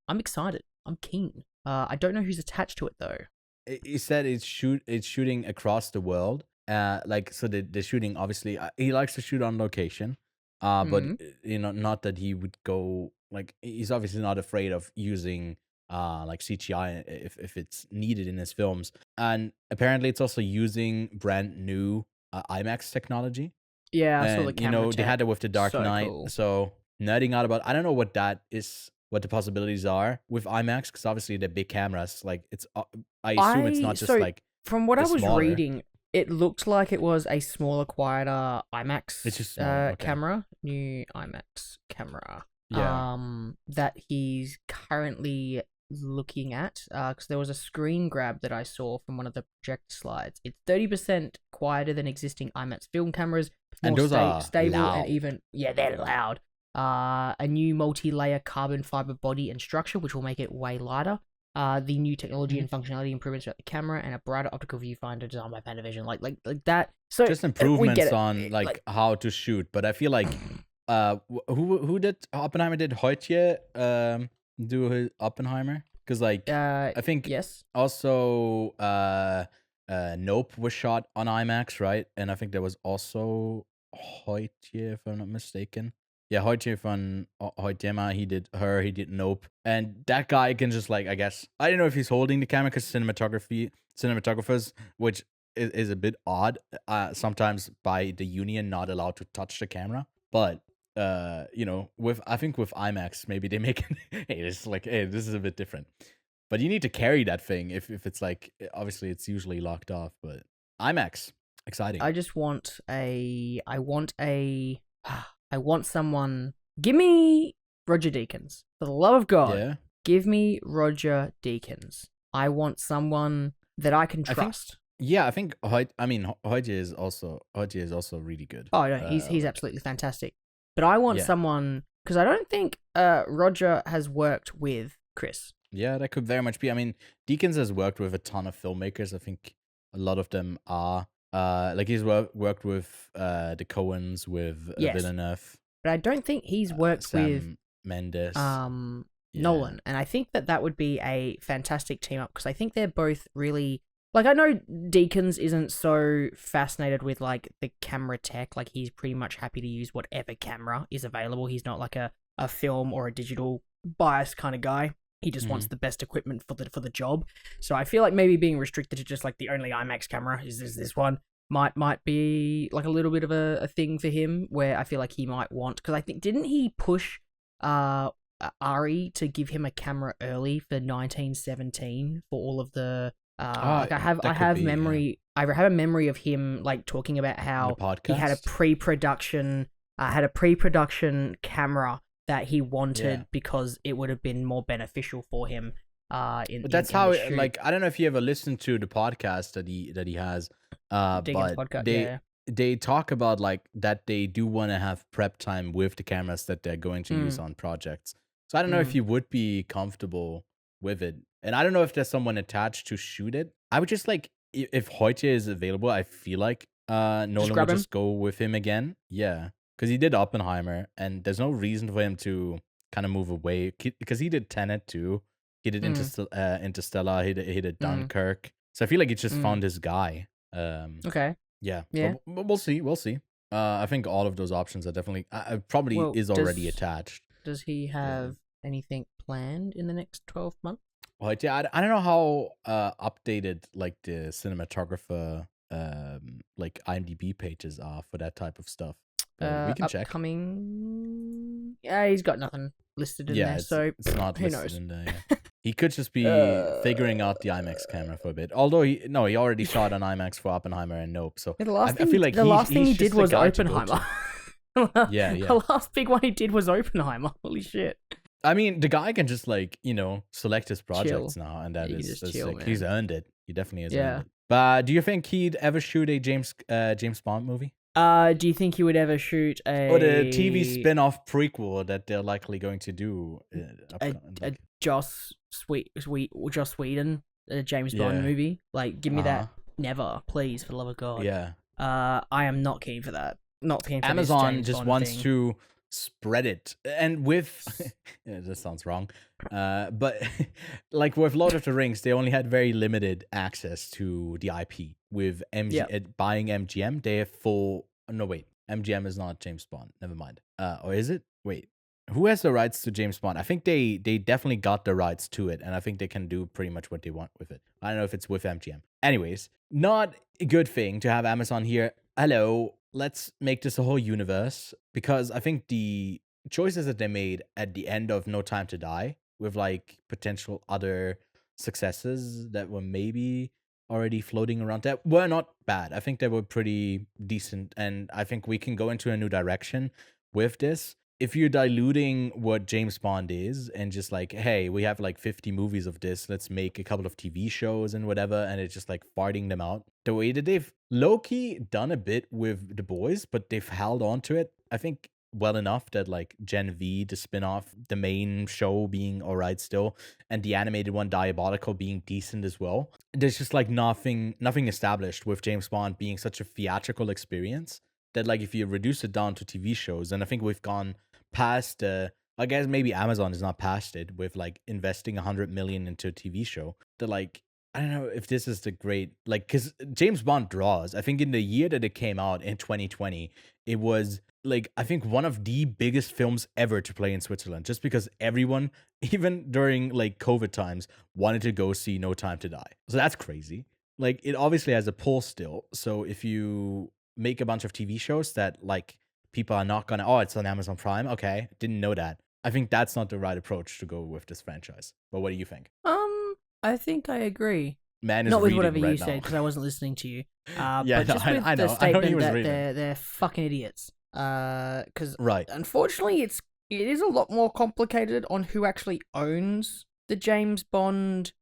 excited. I'm keen. I don't know who's attached to it though. He said it's shooting across the world. So the shooting, obviously, he likes to shoot on location. But not that he would go, like, he's obviously not afraid of using like CGI if it's needed in his films. And apparently it's also using brand new IMAX technology. Yeah, I saw the camera they had it with the Dark Knight. Cool. So nerding out about, I don't know what that is, what the possibilities are with IMAX, because obviously the big cameras, like it's, I assume it's not just like from what I was smaller. reading, it looked like it was a smaller, quieter IMAX It's just smaller, okay. camera, new IMAX camera. Yeah. That he's currently looking at, because there was a screen grab that I saw from one of the project slides. It's 30% quieter than existing IMAX film cameras, and those are stable loud. and even they're loud. A new multi-layer carbon fiber body and structure, which will make it way lighter. The new technology and functionality improvements throughout the camera, and a brighter optical viewfinder designed by Panavision, like that. So just improvements on like how to shoot. But I feel like who did Oppenheimer? Did Hoult Tye do his Oppenheimer? Because like I think yes. Also Nope was shot on IMAX, right? And I think there was also Hoult Tye, if I'm not mistaken. Yeah, Hoult Tye from Hoult Tye, he did Nope. And that guy can just, like, I guess, I don't know if he's holding the camera, because cinematographers, which is a bit odd, sometimes by the union not allowed to touch the camera. But, I think with IMAX, maybe they make it, this is a bit different. But you need to carry that thing if it's like, obviously it's usually locked off, but IMAX, exciting. I want someone. Give me Roger Deakins. For the love of God, give me Roger Deakins. I want someone that I can trust. I think Hoult Tye is also really good. Oh no, he's absolutely fantastic. But I want someone, because I don't think Roger has worked with Chris. Yeah, that could very much be. I mean, Deakins has worked with a ton of filmmakers. I think a lot of them are. Like he's worked with the Coens, with Villeneuve. But I don't think he's worked with Mendes. Nolan. And I think that would be a fantastic team up, because I think they're both really, like, I know Deakins isn't so fascinated with like the camera tech. Like, he's pretty much happy to use whatever camera is available. He's not like a film or a digital bias kind of guy. He just wants the best equipment for the job. So I feel like maybe being restricted to just like the only IMAX camera is this one might be like a little bit of a thing for him, where I feel like he might want, because I think, didn't he push Ari to give him a camera early for 1917 for all of the I have a memory of him like talking about how he had a pre-production camera that he wanted because it would have been more beneficial for him. But that's how like, I don't know if you ever listened to the podcast that he has, but podcast, they talk about like that they do want to have prep time with the cameras that they're going to use on projects. So I don't know if you would be comfortable with it, and I don't know if there's someone attached to shoot it. I would just like, if Hoult Tye is available, I feel like Nolan would just go with him again. Yeah. Because he did Oppenheimer, and there's no reason for him to kind of move away. Because he did Tenet too. He did Interstellar. He did Dunkirk. So I feel like he just found his guy. Okay. Yeah. But we'll see. I think all of those options are definitely probably is already attached. Does he have anything planned in the next 12 months? Hoult Tye, I don't know how updated like the cinematographer like IMDb pages are for that type of stuff. But we can check. Upcoming. Yeah, he's got nothing listed in there, It's so not who listed knows? in there. Yeah. He could just be figuring out the IMAX camera for a bit. Although he already shot on IMAX for Oppenheimer and Nope. So Yeah, I feel like the last thing he he's did just the was guy to go Oppenheimer. to. Yeah. The last big one he did was Oppenheimer. Holy shit. I mean, the guy can just like, select his projects Chill. now, and that He can is just chill, like, he's man. earned it. He definitely has Yeah. earned it. But do you think he'd ever shoot a James Bond movie? Do you think he would ever shoot Or the TV spin-off prequel that they're likely going to do? A Joss Whedon James Bond movie? Like, give me that. Never, please, for the love of God. Yeah. I am not keen for that. Not keen for Amazon this James just Bond wants thing. to spread it, and with yeah, this sounds wrong, but like with Lord of the Rings, they only had very limited access to the IP. With buying MGM, they have full. No, wait, MGM is not James Bond. Never mind. Or is it? Wait, who has the rights to James Bond? I think they definitely got the rights to it, and I think they can do pretty much what they want with it. I don't know if it's with MGM. Anyways, not a good thing to have Amazon here. Hello, let's make this a whole universe, because I think the choices that they made at the end of No Time to Die, with like potential other successes that were maybe already floating around, that were not bad. I think they were pretty decent, and I think we can go into a new direction with this. If you're diluting what James Bond is and just like, hey, we have like 50 movies of this, let's make a couple of TV shows and whatever, and it's just like farting them out. The way that they've low-key done a bit with The Boys, but they've held on to it, I think, well enough that like Gen V, the spin-off, the main show being alright still, and the animated one, Diabolical, being decent as well. There's just like nothing established with James Bond being such a theatrical experience that like if you reduce it down to TV shows, and I think we've gone past I guess maybe Amazon is not past it with like investing 100 million into a TV show. That like, I don't know if this is the great, like, because James Bond draws. I think in the year that it came out in 2020, it was like, I think one of the biggest films ever to play in Switzerland, just because everyone, even during like COVID times, wanted to go see No Time to Die. So that's crazy. Like, it obviously has a pull still. So if you make a bunch of TV shows that like people are not gonna, it's on Amazon Prime, okay, didn't know that. I think that's not the right approach to go with this franchise. But what do you think? I think I agree. Man is not with reading whatever right you now. said, because I wasn't listening to you. Yeah, but no, just with I know. the I know he statement was that reading. they're fucking idiots. Because Right. unfortunately, it is a lot more complicated on who actually owns the James Bond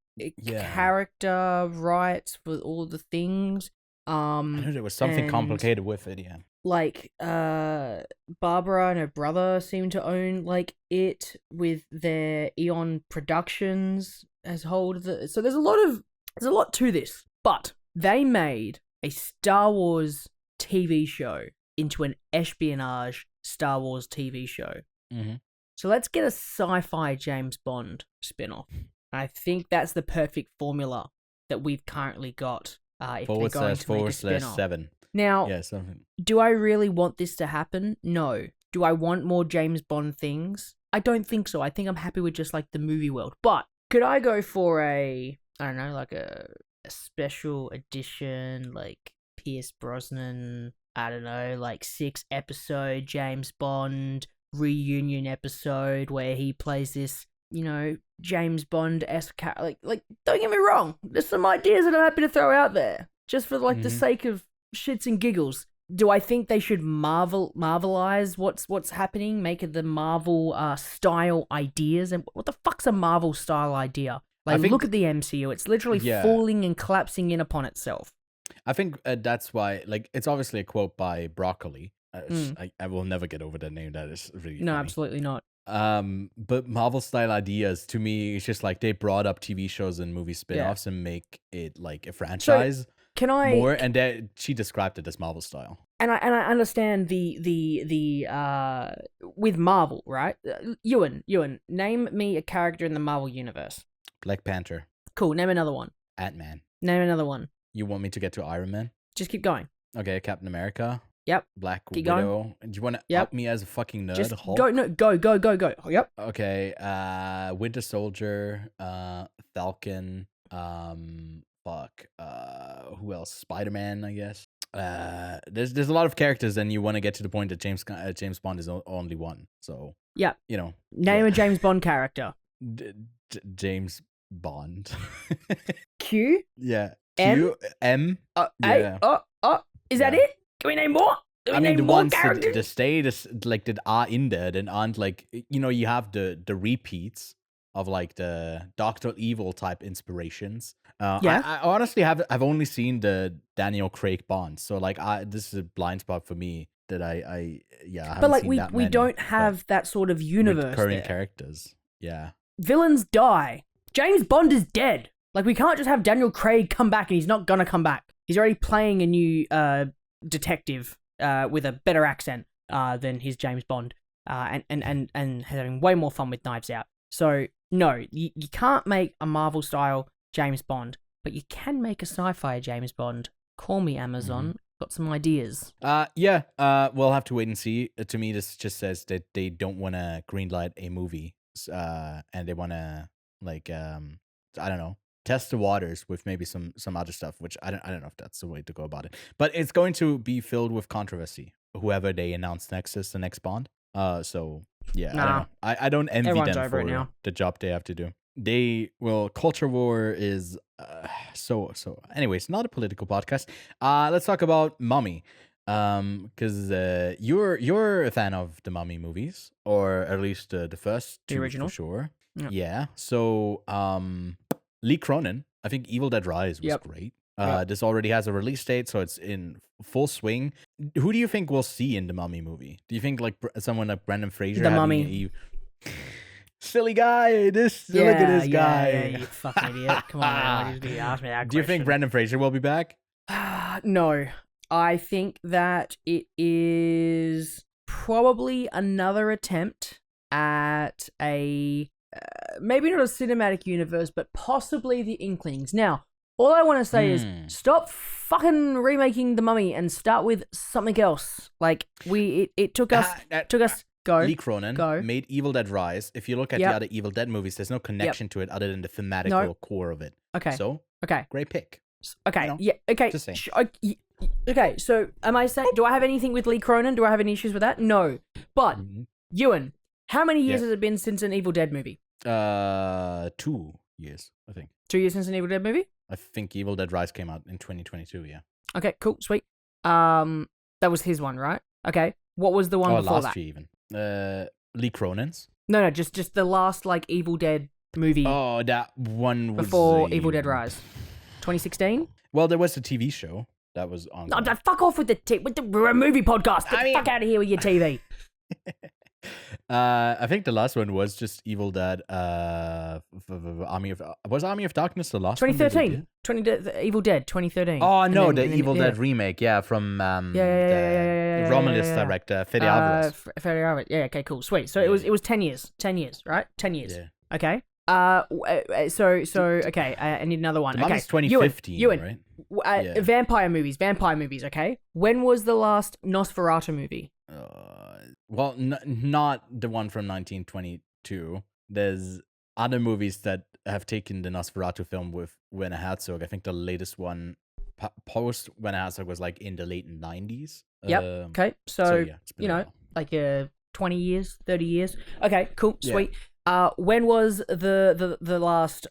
character rights for all of the things. I know there was something complicated with it, yeah. Like, Barbara and her brother seem to own like it with their Eon Productions as hold of the. So there's a lot to this, but they made a Star Wars TV show into an espionage Star Wars TV show. Mm-hmm. So let's get a sci-fi James Bond spin-off. I think that's the perfect formula that we've currently got. If they're going to make a spin-off. /7. Now, yeah, something. Do I really want this to happen? No. Do I want more James Bond things? I don't think so. I think I'm happy with just like the movie world. But could I go for I don't know, like a special edition, like Pierce Brosnan, I don't know, like 6-episode James Bond reunion episode where he plays this, James Bond-esque character. Like, don't get me wrong. There's some ideas that I'm happy to throw out there. Just for like the sake of shits and giggles. Do I think they should marvelize what's happening? Make it the Marvel style ideas? And what the fuck's a Marvel style idea? Like, look at the MCU. It's literally falling and collapsing in upon itself. I think that's why, like, it's obviously a quote by Broccoli. I will never get over that name. That is really funny. Absolutely not. But Marvel style ideas, to me, it's just like they brought up TV shows and movie spin-offs and make it like a franchise. So, can I more? And she described it as Marvel style. And I understand the with Marvel, right? Ewan, name me a character in the Marvel universe. Black Panther. Cool. Name another one. Ant-Man. Name another one. You want me to get to Iron Man? Just keep going. Okay, Captain America. Yep. Black Keep Widow. Do you want to up me as a fucking nerd? Just Hulk? go. No, go. Yep. Okay. Winter Soldier. Falcon. Who else? Spider-Man, I guess. There's a lot of characters, and you want to get to the point that James Bond is only one. So yeah, name a James Bond character. James Bond. Q. Yeah. M? Q M. Yeah. Is that it? Can we name more? I mean, the ones that stay that are in there, then aren't like you have the repeats of like the Dr. Evil type inspirations. I honestly I've only seen the Daniel Craig Bonds, so like this is a blind spot for me that I haven't but like seen that we many, don't have that sort of universe current there. Characters. Yeah. Villains die. James Bond is dead. Like we can't just have Daniel Craig come back and he's not gonna come back. He's already playing a new detective with a better accent than his James Bond and having way more fun with Knives Out. So no, you can't make a Marvel style James Bond, but you can make a sci-fi James Bond. Call me Amazon. Got some ideas. We'll have to wait and see. To me, this just says that they don't want to greenlight a movie, and they want to I don't know, test the waters with maybe some other stuff, which I don't know if that's the way to go about it. But it's going to be filled with controversy. Whoever they announce next is the next Bond. So yeah, nah. I don't know. I don't envy Everyone's them over for it now. the job they have to do. Culture war is so. Anyways, not a political podcast. Let's talk about Mummy. Because you're a fan of the Mummy movies, or at least the first two, the original, for sure. Yep. Yeah. So Lee Cronin, I think Evil Dead Rise was great. This already has a release date, so it's in full swing. Who do you think we'll see in the Mummy movie? Do you think like someone like Brendan Fraser? The Mummy. Silly guy. Look at this guy. Yeah, you fucking idiot. Come on, man. You ask me that question. Do you think Brendan Fraser will be back? No. I think that it is probably another attempt at a maybe not a cinematic universe, but possibly the Inklings. Now, all I want to say is stop fucking remaking The Mummy and start with something else. Like it took us go. Lee Cronin made Evil Dead Rise. If you look at the other Evil Dead movies, there's no connection to it other than the thematical core of it. Okay. So great pick. Okay. Yeah. Okay. Just saying. Okay. So am I saying? Do I have anything with Lee Cronin? Do I have any issues with that? No. But Ewan, how many years has it been since an Evil Dead movie? 2 years, I think. 2 years since an Evil Dead movie? I think Evil Dead Rise came out in 2022, yeah. Okay, cool, sweet. That was his one, right? Okay. What was the one before last that? year even. Lee Cronin's? No, just the last like Evil Dead movie. Oh, that one was before Evil Dead Rise. 2016? Well, there was a TV show that was on. No, fuck off with we're a movie podcast. Get the fuck out of here with your TV. I think the last one was just Evil Dead. Army of Darkness the last 2013. Evil Dead 2013. Oh no, the Evil Dead remake, from Romulus director Fede Alvarez. Fede Alvarez. Yeah, okay, cool, sweet. So it was 10 years. 10 years, right? 10 years. Yeah. Okay. Okay. I need another one. Okay. 2015, Ewan, right? Vampire movies. Okay. When was the last Nosferatu movie? Well, not the one from 1922. There's other movies that have taken the Nosferatu film with Werner Herzog. I think the latest one post Werner Herzog was like in the late 90s. Yep. Okay. So it's been like 20 years, 30 years. Okay. Cool. Sweet. When was the last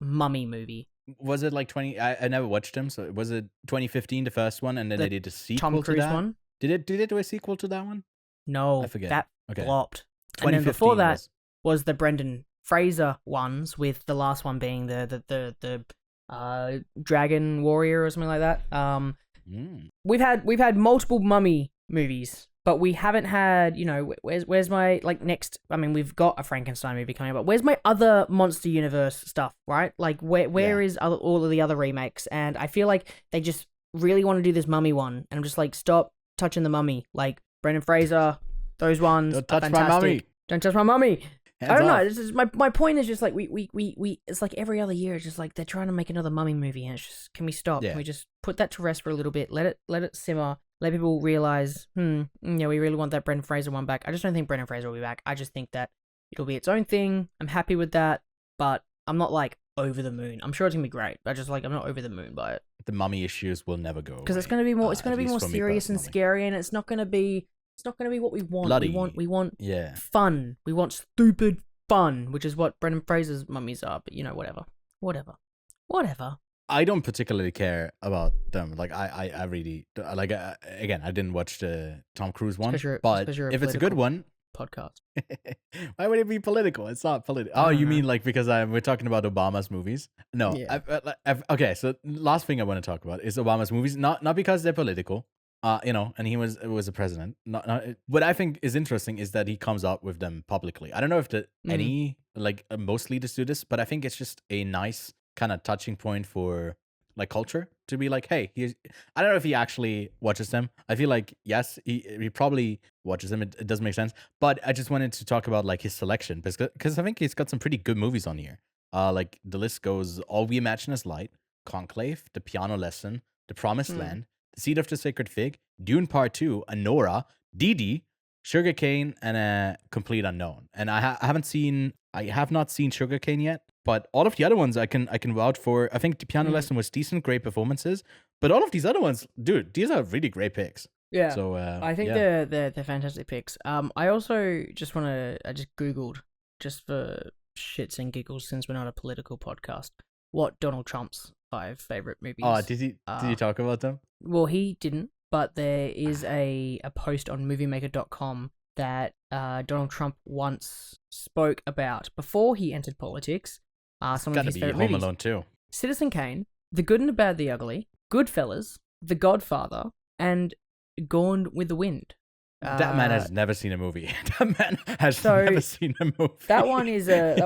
Mummy movie? Was it like 20? I never watched them. So was it 2015 the first one, and then they did a sequel Tom Cruise to that one? Did they do a sequel to that one? No, I forget. That flopped. And then before that was the Brendan Fraser ones, with the last one being the Dragon Warrior or something like that. We've had multiple Mummy movies, but we haven't had, where's my next? I mean, we've got a Frankenstein movie coming up, but where's my other Monster Universe stuff, right? Like where is all of the other remakes? And I feel like they just really want to do this Mummy one, and I'm just like, stop touching the Mummy. Like Brendan Fraser, those ones. Don't touch are my fantastic. mummy. Don't touch my mummy. I don't know. This is my point is just like we it's like every other year. It's just like they're trying to make another Mummy movie, and it's just, can we stop? Yeah. Can we just put that to rest for a little bit? Let it simmer. Let people realize, we really want that Brendan Fraser one back. I just don't think Brendan Fraser will be back. I just think that it'll be its own thing. I'm happy with that, but I'm not like over the moon. I'm sure it's gonna be great. I just like, I'm not over the moon by it. The Mummy issues will never go because it's gonna be more. It's gonna be more serious and scary, and it's not gonna be. It's not gonna be what we want. Bloody. We want fun. We want stupid fun, which is what Brendan Fraser's mummies are. But whatever. I don't particularly care about them. Like I really like. Again, I didn't watch the Tom Cruise one, but if it's a good one, podcast. Why would it be political? It's not political. Oh, you mean like because we're talking about Obama's movies? No. Yeah. Okay, so last thing I want to talk about is Obama's movies. Not because they're political. And he was a president. What I think is interesting is that he comes up with them publicly. I don't know if any most leaders do this, but I think it's just a nice kind of touching point for like culture to be like, hey, I don't know if he actually watches them. I feel like yes, he probably watches them. It doesn't make sense, but I just wanted to talk about like his selection because I think he's got some pretty good movies on here. Like the list goes: All We Imagine Is Light, Conclave, The Piano Lesson, The Promised Land, The Seed of the Sacred Fig, Dune Part 2, Anora, Didi, Sugarcane, and a Complete Unknown. And I have not seen Sugarcane yet, but all of the other ones I can vouch for. I think The Piano Lesson was decent, great performances, but all of these other ones, dude, these are really great picks. Yeah. So I think they're fantastic picks. I also just I just Googled, just for shits and giggles, since we're not a political podcast, what Donald Trump's 5 favorite movies. Oh, did you talk about them? Well, he didn't, but there is a post on moviemaker.com that Donald Trump once spoke about before he entered politics. Some of his favorite movies. Home Alone 2. Citizen Kane, The Good and the Bad, the Ugly, Goodfellas, The Godfather, and Gone with the Wind. That man has never seen a movie. That man has never seen a movie. That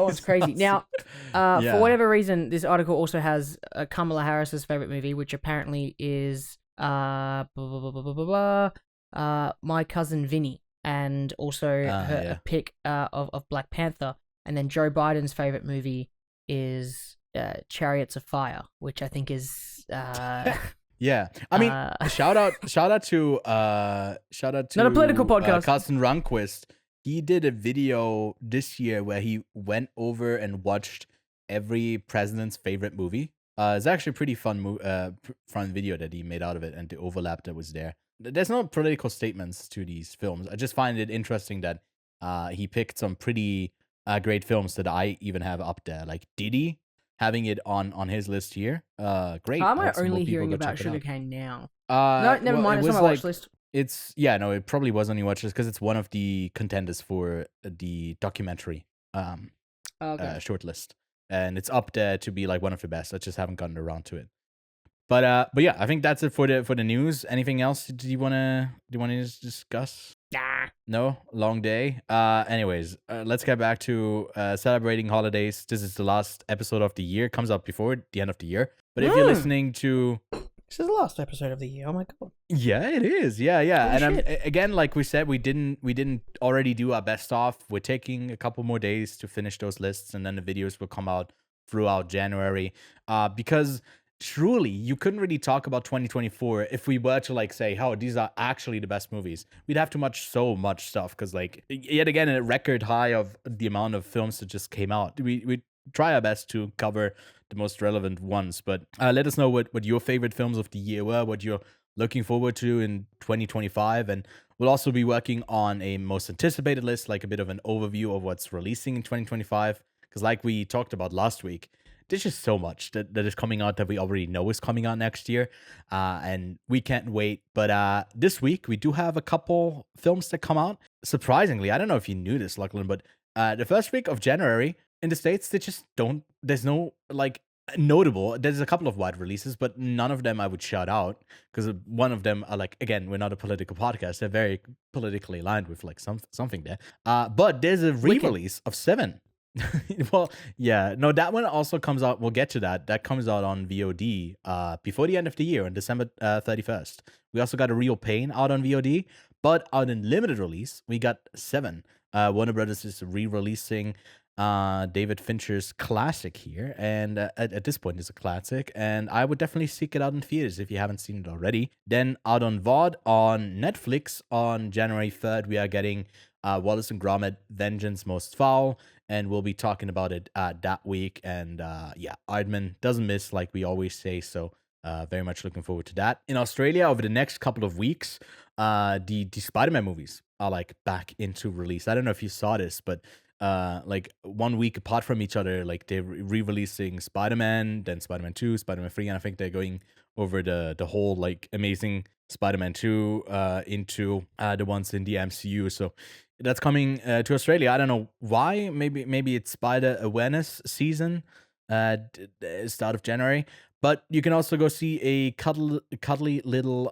one's crazy. Now, for whatever reason, this article also has Kamala Harris's favorite movie, which apparently is My Cousin Vinny, and also a pick of Black Panther. And then Joe Biden's favorite movie is Chariots of Fire, which I think is yeah, I mean, shout out to not a political podcast. Carsten Runquist. He did a video this year where he went over and watched every president's favorite movie. It's actually a pretty fun video that he made out of it, and the overlap that was there. There's no political statements to these films. I just find it interesting that he picked some pretty great films that I even have up there, like Didi. Having it on his list here, great. I'm only hearing about Sugarcane now. No, never mind. It's on my watch list. It probably was on your watch list because it's one of the contenders for the documentary shortlist, and it's up there to be like one of the best. I just haven't gotten around to it. But yeah, I think that's it for the news. Anything else do you wanna discuss? Nah. No? Long day? Anyways, let's get back to celebrating holidays. This is the last episode of the year. It comes out before the end of the year. But if you're listening to... This is the last episode of the year. Oh my god. Yeah, it is. Yeah. Holy And again, like we said, we didn't already do our best off. We're taking a couple more days to finish those lists, and then the videos will come out throughout January. Because... truly, you couldn't really talk about 2024 if we were to like say, oh, these are actually the best movies. We'd have so much stuff because like yet again a record high of the amount of films that just came out. We try our best to cover the most relevant ones, but let us know what your favorite films of the year were, what you're looking forward to in 2025, and we'll also be working on a most anticipated list, like a bit of an overview of what's releasing in 2025, because like we talked about last week, there's just so much that is coming out that we already know is coming out next year, and we can't wait. But this week, we do have a couple films that come out. Surprisingly, I don't know if you knew this, Lachlan, but the first week of January in the States, they just don't, there's no, like, notable, there's a couple of wide releases, but none of them I would shout out, because one of them are like, again, we're not a political podcast, they're very politically aligned with, like, something there. But there's a re-release of Seven. Well, yeah, no, that one also comes out. We'll get to that. That comes out on VOD before the end of the year on December 31st. We also got A Real Pain out on VOD, but out in limited release, we got Seven, Warner Brothers is re-releasing David Fincher's classic here, and at this point it's a classic, and I would definitely seek it out in theaters if you haven't seen it already. Then out on VOD on Netflix on January 3rd, we are getting Wallace and Gromit: Vengeance Most Foul, and we'll be talking about it that week. And yeah, Aardman doesn't miss, like we always say, so very much looking forward to that. In Australia, over the next couple of weeks, the Spider-Man movies are like back into release. I don't know if you saw this, but like 1 week apart from each other, like they're re-releasing Spider-Man, then Spider-Man 2, Spider-Man 3, and I think they're going over the whole like Amazing Spider-Man 2 into the ones in the MCU. So that's coming to Australia. I don't know why. Maybe it's Spider Awareness season start of January. But you can also go see a cuddly little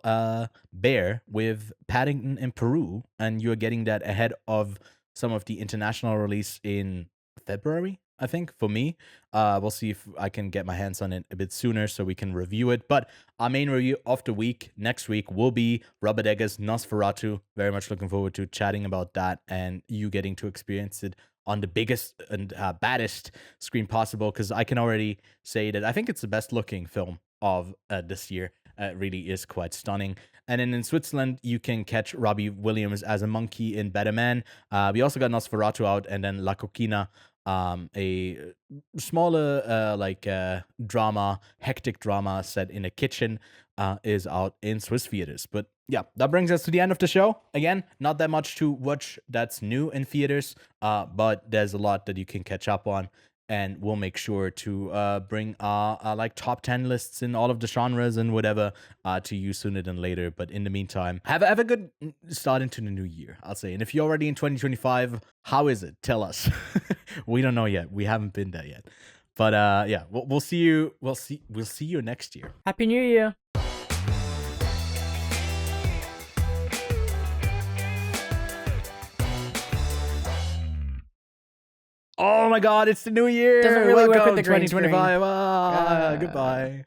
bear with Paddington in Peru, and you're getting that ahead of some of the international release in February, I think, for me. We'll see if I can get my hands on it a bit sooner so we can review it. But our main review of the week next week will be Robert Eggers' Nosferatu. Very much looking forward to chatting about that and you getting to experience it on the biggest and baddest screen possible, because I can already say that I think it's the best looking film of this year. It really is quite stunning. And then in Switzerland, you can catch Robbie Williams as a monkey in Better Man. We also got Nosferatu out, and then La Coquina, a smaller drama, hectic drama set in a kitchen, is out in Swiss theaters. But yeah, that brings us to the end of the show. Again, not that much to watch that's new in theaters, but there's a lot that you can catch up on. And we'll make sure to bring our like top 10 lists in all of the genres and whatever to you sooner than later. But in the meantime, have a good start into the new year, I'll say. And if you're already in 2025, how is it? Tell us. We don't know yet. We haven't been there yet. But yeah, we'll see you. We'll see you next year. Happy New Year. Oh my God, it's the new year. Doesn't really work with the green 2025. Goodbye.